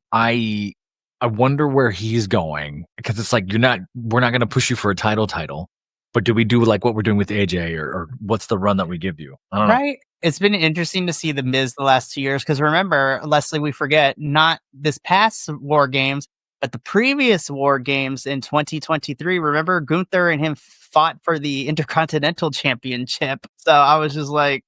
I wonder where he's going, because it's like, we're not going to push you for a title, but do we do like what we're doing with AJ, or what's the run that we give you? I don't know. It's been interesting to see The Miz the last 2 years, because remember, Leslie, we forget, not this past War Games, but the previous War Games in 2023. Remember, Gunther and him fought for the Intercontinental Championship. So I was just like,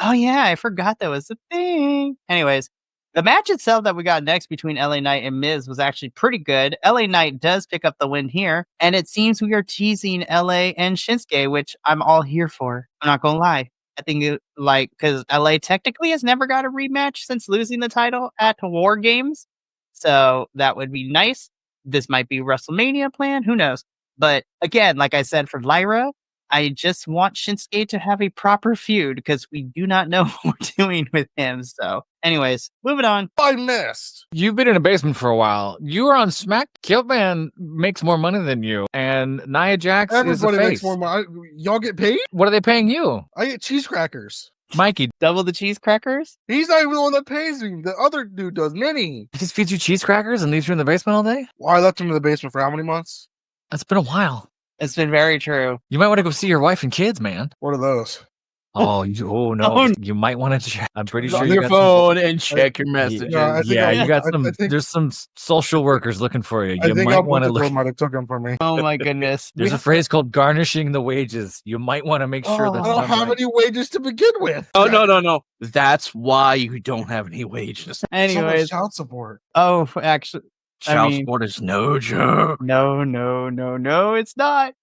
oh yeah, I forgot that was a thing. Anyways, the match itself that we got next between LA Knight and Miz was actually pretty good. LA Knight does pick up the win here, and it seems we are teasing LA and Shinsuke, which I'm all here for. I'm not going to lie. I think, because LA technically has never got a rematch since losing the title at War Games. So that would be nice. This might be WrestleMania plan. Who knows? But again, like I said, for Lyra, I just want Shinsuke to have a proper feud, because we do not know what we're doing with him. So anyways, moving on. I missed. You've been in a basement for a while. You were on Smack. Killman makes more money than you. And Nia Jax is a face. Makes more money. Y'all get paid? What are they paying you? I get cheese crackers. Mikey Double the cheese crackers? He's not even the one that pays me. The other dude does. Minnie. just feeds you cheese crackers and leaves you in the basement all day? Well, I left him in the basement for how many months? That's been a while. It's been very true. You might want to go see your wife and kids, man. What are those? Oh, oh no. Oh, You might want to check. I'm pretty sure On you your got phone and check your messages. Yeah, I think yeah, I- you got I some. think- There's some social workers looking for you. I You think might I'll want to look. might have took him from me. Oh my goodness. There's a phrase called garnishing the wages. You might want to make sure Oh, that's I don't done have right. any wages to begin with. Oh, no. That's why you don't have any wages. So much Anyways, child support. oh, actually, Child mean- support is no joke. no, it's not.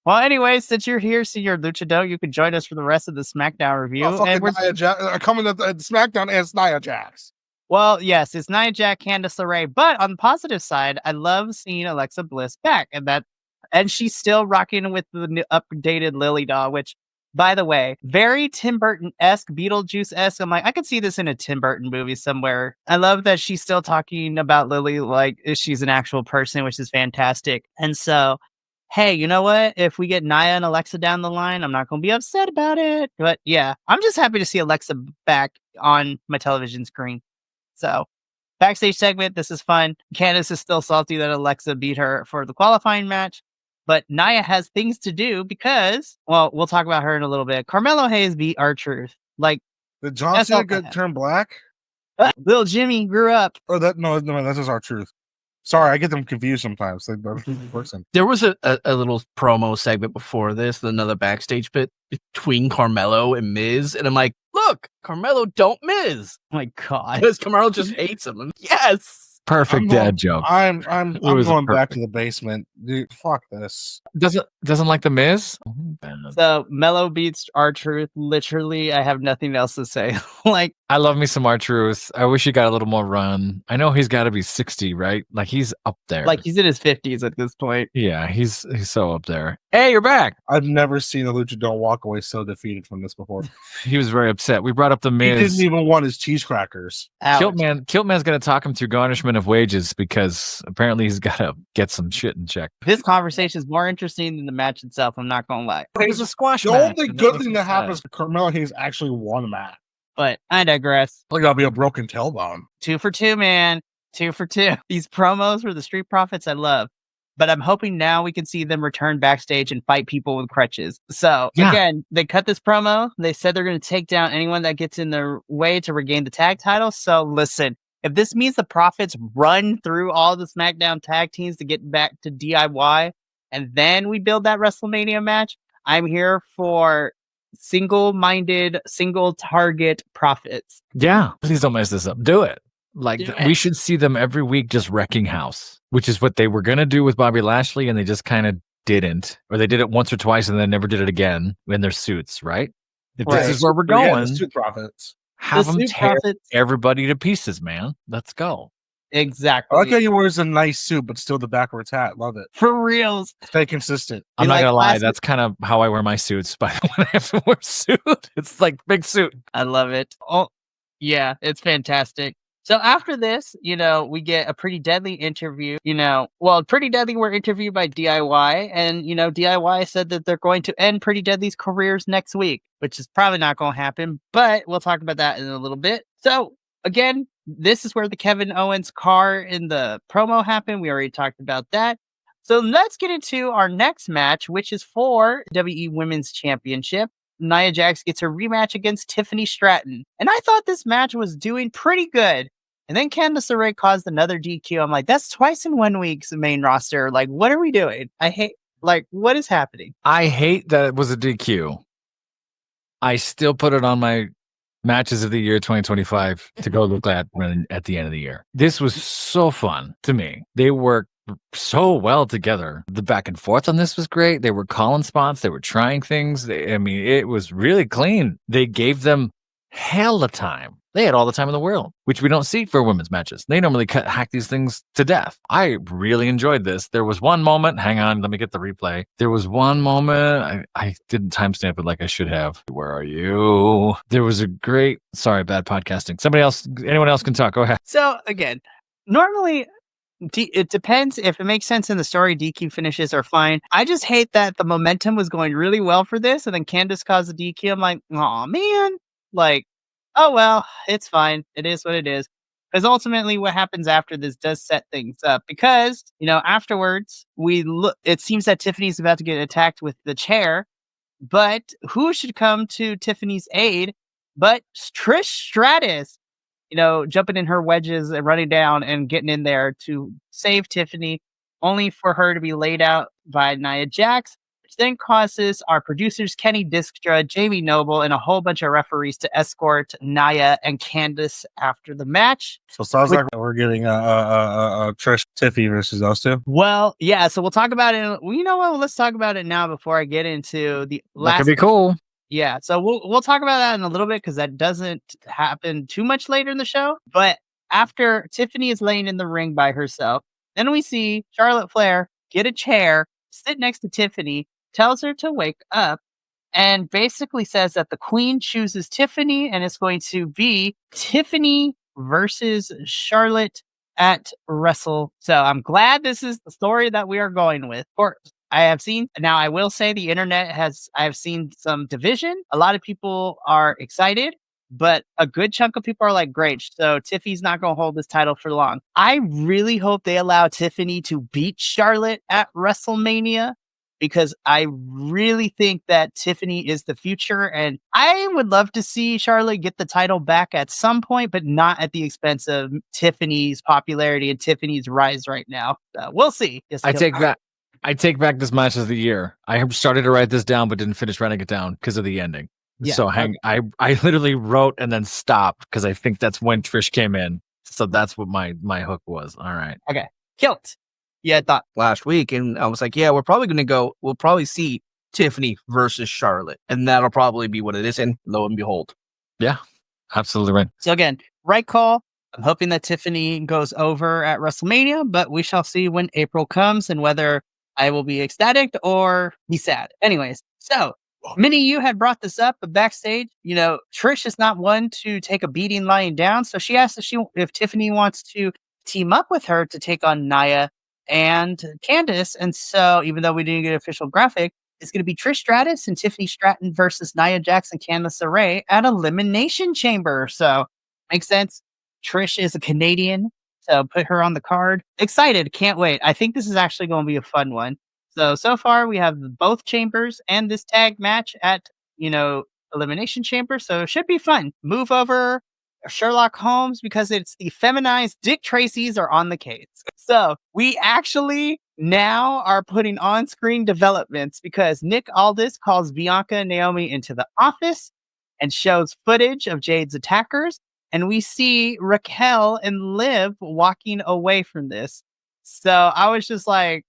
Well, anyways, since you're here, Senior Luchador, you can join us for the rest of the SmackDown review. Oh, fucking and we're Nia Jax coming at SmackDown as Nia Jax. Well, yes, it's Nia Jax, Candice LeRae, but on the positive side, I love seeing Alexa Bliss back, and she's still rocking with the new updated Lily doll, which, by the way, very Tim Burton-esque, Beetlejuice-esque. I'm like, I could see this in a Tim Burton movie somewhere. I love that she's still talking about Lily like she's an actual person, which is fantastic. And so, hey, you know what? If we get Nia and Alexa down the line, I'm not going to be upset about it. But yeah, I'm just happy to see Alexa back on my television screen. So, backstage segment, this is fun. Candice is still salty that Alexa beat her for the qualifying match, but Nia has things to do because, well, we'll talk about her in a little bit. Carmelo Hayes beat R-Truth. Like, Did John That's Cena all I get have. turned black? little Jimmy grew up. Or that? No, that's just our truth. Sorry, I get them confused sometimes. They're the same person. There was a little promo segment before this, another backstage bit between Carmelo and Miz, and I'm like, look, Carmelo don't Miz. Oh my God. Because Carmelo just hates him. And yes. Perfect I'm dad going- joke. I'm was going back perfect. to the basement. Dude, fuck this. Doesn't like the Miz. So, Mello beats R-Truth. Literally, I have nothing else to say. Like, I love me some R-Truth. I wish he got a little more run. I know he's got to be 60, right? Like he's up there. he's in his 50s at this point. yeah, he's so up there. Hey, you're back. I've never seen a luchador walk away so defeated from this before. He was very upset. We brought up the He Miz. didn't even want his cheese crackers. Ouch. Kiltman's going to talk him through garnishment of wages because apparently he's got to get some shit in check. This conversation is more interesting than the match itself. I'm not going to lie. It was a squash The match. only and good was thing that sad. happens to Carmelo Hayes actually won a match. But I digress. Like that'll be a broken tailbone. 2 for 2, man. 2 for 2. These promos for the Street Profits, I love. But I'm hoping now we can see them return backstage and fight people with crutches. So, Yeah. again, they cut this promo. They said they're going to take down anyone that gets in their way to regain the tag title. So, listen, if this means the Profits run through all the SmackDown tag teams to get back to DIY, and then we build that WrestleMania match, I'm here for single-minded, single-target Profits. Yeah. Please don't mess this up. Do it. Like Do we it. should see them every week just wrecking house, which is what they were going to do with Bobby Lashley. And they just kind of didn't, or they did it once or twice and then never did it again in their suits. Right. If Right. this is where we're Yeah, going, the Street Profits. have The them Street tear Profits, everybody to pieces, man. Let's go. exactly. I like how he wears a nice suit, but still the backwards hat. Love it. For reals. Stay consistent. I'm You not like gonna lie. classic- That's kind of how I wear my suits. By the way, when I have to wear a suit, it's like big suit. I love it. Oh, yeah, it's fantastic. So after this, we get a Pretty Deadly interview. Pretty Deadly were interviewed by DIY, and DIY said that they're going to end Pretty Deadly's careers next week, which is probably not going to happen. But we'll talk about that in a little bit. So again, this is where the Kevin Owens car in the promo happened. We already talked about that. So let's get into our next match, which is for WWE Women's Championship. Nia Jax gets her rematch against Tiffany Stratton. And I thought this match was doing pretty good. And then Candice LeRae caused another DQ. I'm like, that's twice in 1 week's main roster. Like, what are we doing? What is happening? I hate that it was a DQ. I still put it on my matches of the year 2025 to go look at at the end of the year. This was so fun to me. They worked so well together. The back and forth on this was great. They were calling spots. They were trying things. It was really clean. They gave them hell of time. They had all the time in the world, which we don't see for women's matches. They normally hack these things to death. I really enjoyed this. There was one moment, hang on, let me get the replay. There was one moment, I didn't timestamp it like I should have. Where are you? There was a great, sorry, bad podcasting. Anyone else can talk. Go ahead. So, again, normally it depends. If it makes sense in the story, DQ finishes are fine. I just hate that the momentum was going really well for this, and then Candice caused the DQ. I'm like, oh man. like, oh, well, it's fine. It is what it is. Because ultimately, what happens after this does set things up. Because, afterwards, it seems that Tiffany's about to get attacked with the chair. But who should come to Tiffany's aid but Trish Stratus? Jumping in her wedges and running down and getting in there to save Tiffany, only for her to be laid out by Nia Jax, which then causes our producers, Kenny Dykstra, Jamie Noble, and a whole bunch of referees to escort Nia and Candice after the match. So sounds like we're getting Trish Tiffy versus those two. Well, yeah, so we'll talk about it. You know what? Let's talk about it now before I get into the last. That could be cool. Yeah, so we'll talk about that in a little bit because that doesn't happen too much later in the show. But after Tiffany is laying in the ring by herself, then we see Charlotte Flair get a chair, sit next to Tiffany, tells her to wake up, and basically says that the Queen chooses Tiffany, and it's going to be Tiffany versus Charlotte at Wrestle. So I'm glad this is the story that we are going with. I will say the internet I have seen some division. A lot of people are excited, but a good chunk of people are like, great. So Tiffany's not going to hold this title for long. I really hope they allow Tiffany to beat Charlotte at WrestleMania because I really think that Tiffany is the future. And I would love to see Charlotte get the title back at some point, but not at the expense of Tiffany's popularity and Tiffany's rise right now. So we'll see. I take back this match of the year. I have started to write this down, but didn't finish writing it down because of the ending. Yeah, so I literally wrote and then stopped because I think that's when Trish came in. So that's what my hook was. All right. Okay. Kilt. Yeah, I thought last week, and I was like, yeah, we'll probably see Tiffany versus Charlotte, and that'll probably be what it is. And lo and behold. Yeah, absolutely right. So again, right call. I'm hoping that Tiffany goes over at WrestleMania, but we shall see when April comes and whether I will be ecstatic or be sad. Anyways, so Minnie, you had brought this up, but backstage, Trish is not one to take a beating lying down. So she asked if Tiffany wants to team up with her to take on Nia and Candice. And so even though we didn't get an official graphic, it's going to be Trish Stratus and Tiffany Stratton versus Nia Jax and Candice LeRae at Elimination Chamber. So makes sense. Trish is a Canadian. So put her on the card. Excited. Can't wait. I think this is actually going to be a fun one. So far we have both chambers and this tag match at, Elimination Chamber. So it should be fun. Move over Sherlock Holmes because it's the feminized Dick Tracy's are on the case. So we actually now are putting on-screen developments because Nick Aldis calls Bianca and Naomi into the office and shows footage of Jade's attackers. And we see Raquel and Liv walking away from this. So I was just like,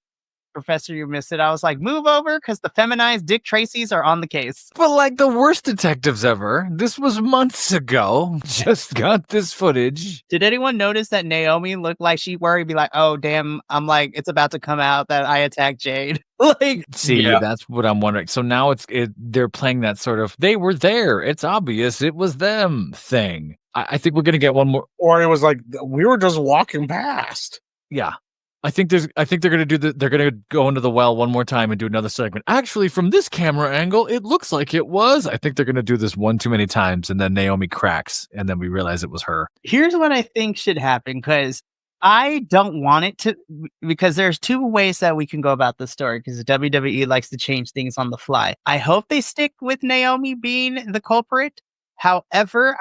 Professor, you missed it. I was like, move over because the feminized Dick Tracy's are on the case. But like the worst detectives ever. This was months ago. Just got this footage. Did anyone notice that Naomi looked like she worried, be like, oh, damn, I'm like, it's about to come out that I attacked Jade. That's what I'm wondering. So now they're playing that sort of, they were there. It's obvious it was them thing. I think we're going to get one more. Or it was like, we were just walking past. Yeah. I think they're going to they're going to go into the well one more time and do another segment. Actually, from this camera angle, it looks like it was. I think they're going to do this one too many times and then Naomi cracks and then we realize it was her. Here's what I think should happen because I don't want it to, because there's two ways that we can go about the story because WWE likes to change things on the fly. I hope they stick with Naomi being the culprit. However,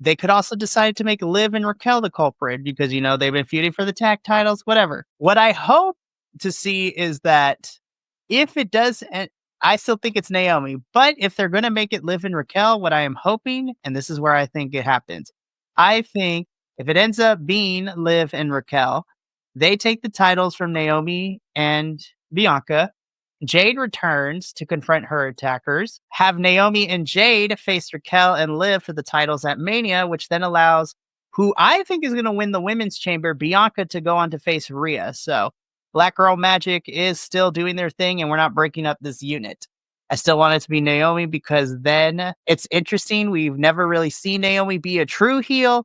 they could also decide to make Liv and Raquel the culprit because, they've been feuding for the tag titles, whatever. What I hope to see is that if it does, and I still think it's Naomi, but if they're going to make it Liv and Raquel, what I am hoping, and this is where I think it happens, I think if it ends up being Liv and Raquel, they take the titles from Naomi and Bianca. Jade returns to confront her attackers, have Naomi and Jade face Raquel and Liv for the titles at Mania, which then allows who I think is going to win the women's chamber, Bianca, to go on to face Rhea. So Black Girl Magic is still doing their thing and we're not breaking up this unit. I still want it to be Naomi because then it's interesting. We've never really seen Naomi be a true heel.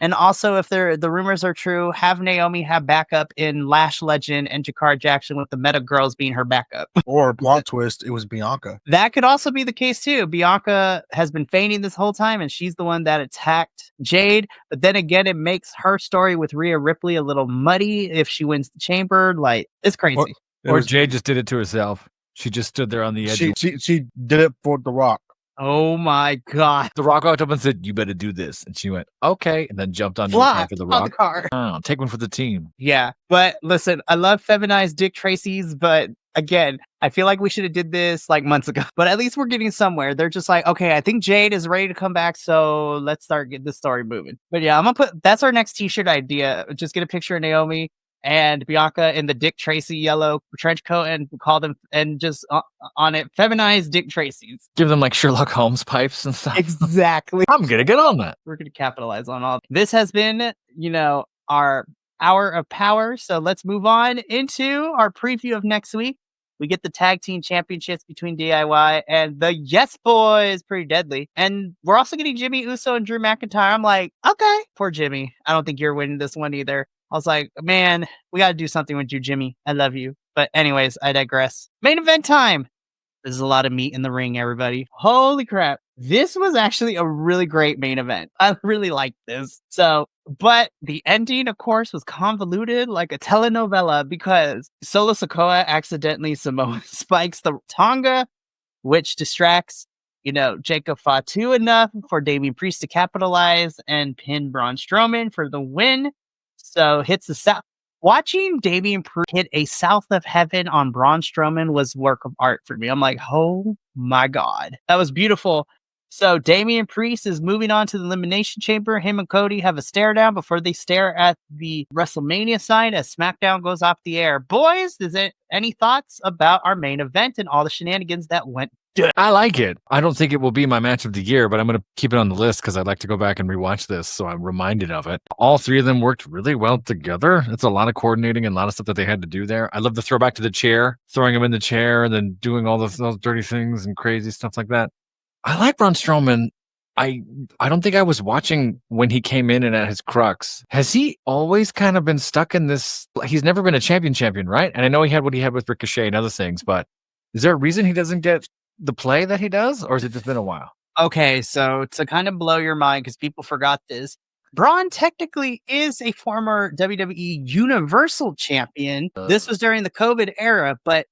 And also, if the rumors are true, have Naomi have backup in Lash Legend and Jakar Jackson with the Meta Girls being her backup. Or plot twist, it was Bianca. That could also be the case too. Bianca has been feigning this whole time, and she's the one that attacked Jade. But then again, it makes her story with Rhea Ripley a little muddy if she wins the chamber. Like, it's crazy. Well, Or Jade just did it to herself. She just stood there on the edge. She did it for The Rock. Oh my God. The Rock walked up and said, "You better do this," and she went, "Okay," and then jumped on the car for The On the Rock. car. Oh, take one for the team. Yeah, but listen, I love feminized Dick Tracy's, but again, I feel like we should have did this like months ago. But at least we're getting somewhere. They're just like, okay, I think Jade is ready to come back, so let's start getting this story moving. But yeah, I'm gonna that's our next T-shirt idea. Just get a picture of Naomi and Bianca in the Dick Tracy yellow trench coat and call them, and just on it, feminized Dick Tracy's. Give them like Sherlock Holmes pipes and stuff. Exactly. I'm gonna get on that. We're gonna capitalize on all. This has been, our hour of power. So let's move on into our preview of next week. We get the tag team championships between DIY and the Yes Boys, pretty deadly. And we're also getting Jimmy Uso and Drew McIntyre. I'm like, okay, poor Jimmy. I don't think you're winning this one either. I was like, man, we got to do something with you, Jimmy. I love you. But anyways, I digress. Main event time. There's a lot of meat in the ring, everybody. Holy crap. This was actually a really great main event. I really liked this. But the ending, of course, was convoluted like a telenovela because Solo Sikoa accidentally Samoa spikes the Tonga, which distracts, Jacob Fatu enough for Damian Priest to capitalize and pin Braun Strowman for the win. So hits the south. Watching Damian Priest hit a South of Heaven on Braun Strowman was work of art for me. I'm like, oh my God. That was beautiful. So Damian Priest is moving on to the Elimination Chamber. Him and Cody have a stare down before they stare at the WrestleMania sign as SmackDown goes off the air. Boys, any thoughts about our main event and all the shenanigans that went down? I like it. I don't think it will be my match of the year, but I'm going to keep it on the list because I'd like to go back and rewatch this, so I'm reminded of it. All three of them worked really well together. It's a lot of coordinating and a lot of stuff that they had to do there. I love the throwback to the chair, throwing him in the chair and then doing all those dirty things and crazy stuff like that. I like Braun Strowman. I don't think I was watching when he came in and at his crux. Has he always kind of been stuck in this? He's never been a champion, right? And I know he had what he had with Ricochet and other things, but is there a reason he doesn't get the play that he does, or has it just been a while? Okay, so to kind of blow your mind, because people forgot this, Braun technically is a former WWE Universal Champion. This was during the COVID era, but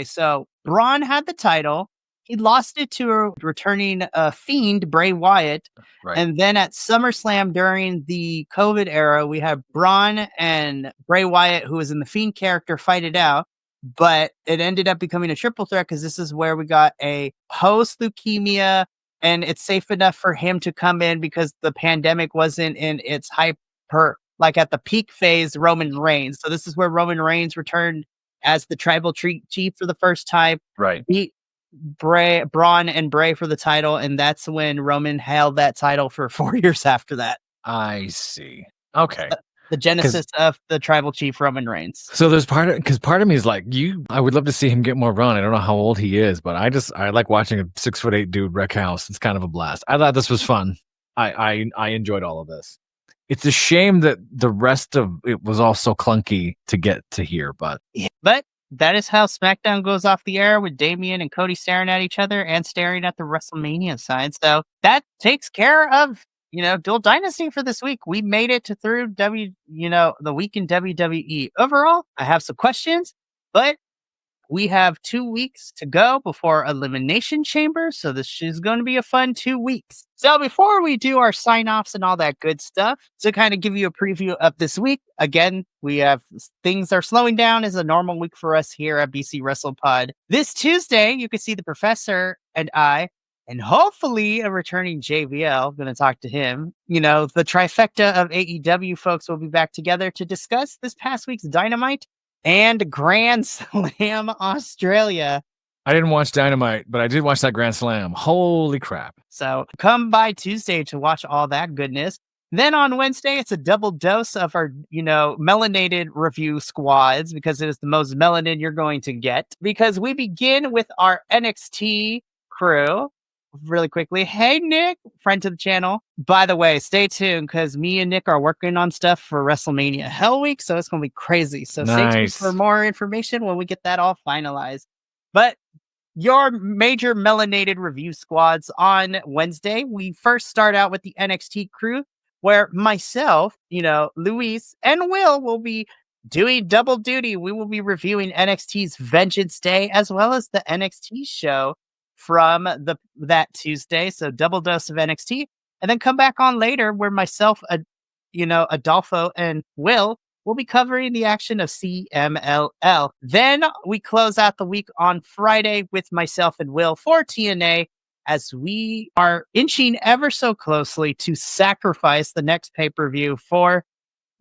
so Braun had the title. He lost it to a returning Fiend, Bray Wyatt. Right. And then at SummerSlam during the COVID era, we had Braun and Bray Wyatt, who was in the Fiend character, fight it out. But it ended up becoming a triple threat because this is where we got a post-leukemia, and it's safe enough for him to come in because the pandemic wasn't in its like at the peak phase, Roman Reigns. So this is where Roman Reigns returned as the tribal chief for the first time. Right. Beat Braun and Bray for the title, and that's when Roman held that title for 4 years after that. I see. Okay. The genesis of the tribal chief Roman Reigns. So there's part of me is like, I would love to see him get more run. I don't know how old he is, but I like watching a 6'8" dude wreck house. It's kind of a blast. I thought this was fun. I enjoyed all of this. It's a shame that the rest of it was all so clunky to get to here, but that is how SmackDown goes off the air with Damian and Cody staring at each other and staring at the WrestleMania sign. So that takes care of, Dual Dynasty for this week. We made it through the week in WWE. Overall, I have some questions, but we have 2 weeks to go before Elimination Chamber. So this is going to be a fun 2 weeks. So before we do our sign-offs and all that good stuff, to kind of give you a preview of this week, again, we have things are slowing down as a normal week for us here at BC WrestlePod. This Tuesday, you can see the Professor and I, and hopefully a returning JVL. Going to talk to him. The trifecta of AEW folks will be back together to discuss this past week's Dynamite and Grand Slam Australia. I didn't watch Dynamite, but I did watch that Grand Slam. Holy crap. So come by Tuesday to watch all that goodness. Then on Wednesday, it's a double dose of our, melanated review squads, because it is the most melanin you're going to get, because we begin with our NXT crew. really quickly. Hey, Nick, friend to the channel. By the way, stay tuned because me and Nick are working on stuff for WrestleMania Hell Week, so it's going to be crazy. So stay tuned for Nice. more information when we get that all finalized. But your major melanated review squads on Wednesday, we first start out with the NXT crew, where myself, Luis and Will be doing double duty. We will be reviewing NXT's Vengeance Day as well as the NXT show from that Tuesday. So double dose of NXT, and then come back on later where myself, Adolfo and Will be covering the action of CMLL. Then we close out the week on Friday with myself and Will for TNA as we are inching ever so closely to sacrifice the next pay-per-view for,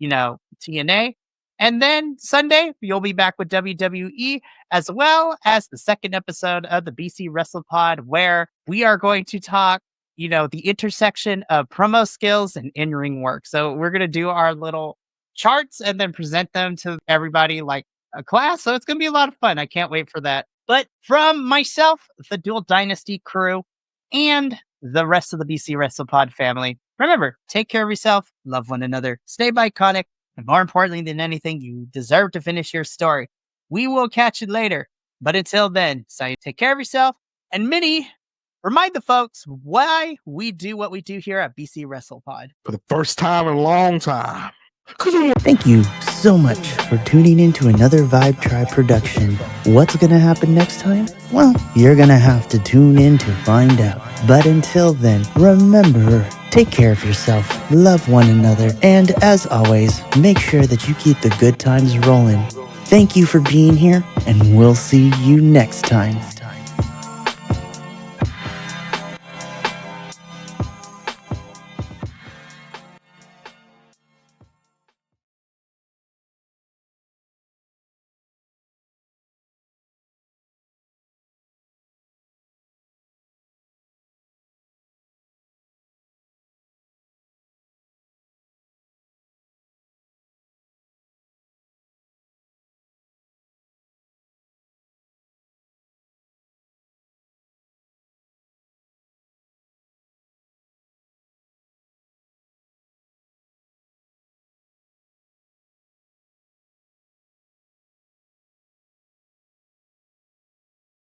TNA. And then Sunday, you'll be back with WWE as well as the second episode of the BC Wrestle Pod, where we are going to talk, the intersection of promo skills and in-ring work. So we're going to do our little charts and then present them to everybody like a class. So it's going to be a lot of fun. I can't wait for that. But from myself, the Dual Dynasty crew, and the rest of the BC WrestlePod family, remember, take care of yourself, love one another, stay iconic, and more importantly than anything, you deserve to finish your story. We will catch you later. But until then, so take care of yourself. And Minnie, remind the folks why we do what we do here at BC WrestlePod. For the first time in a long time. Thank you so much for tuning in to another Vibe Tribe production. What's going to happen next time? Well, you're going to have to tune in to find out. But until then, remember, take care of yourself, love one another, and as always, make sure that you keep the good times rolling. Thank you for being here, and we'll see you next time.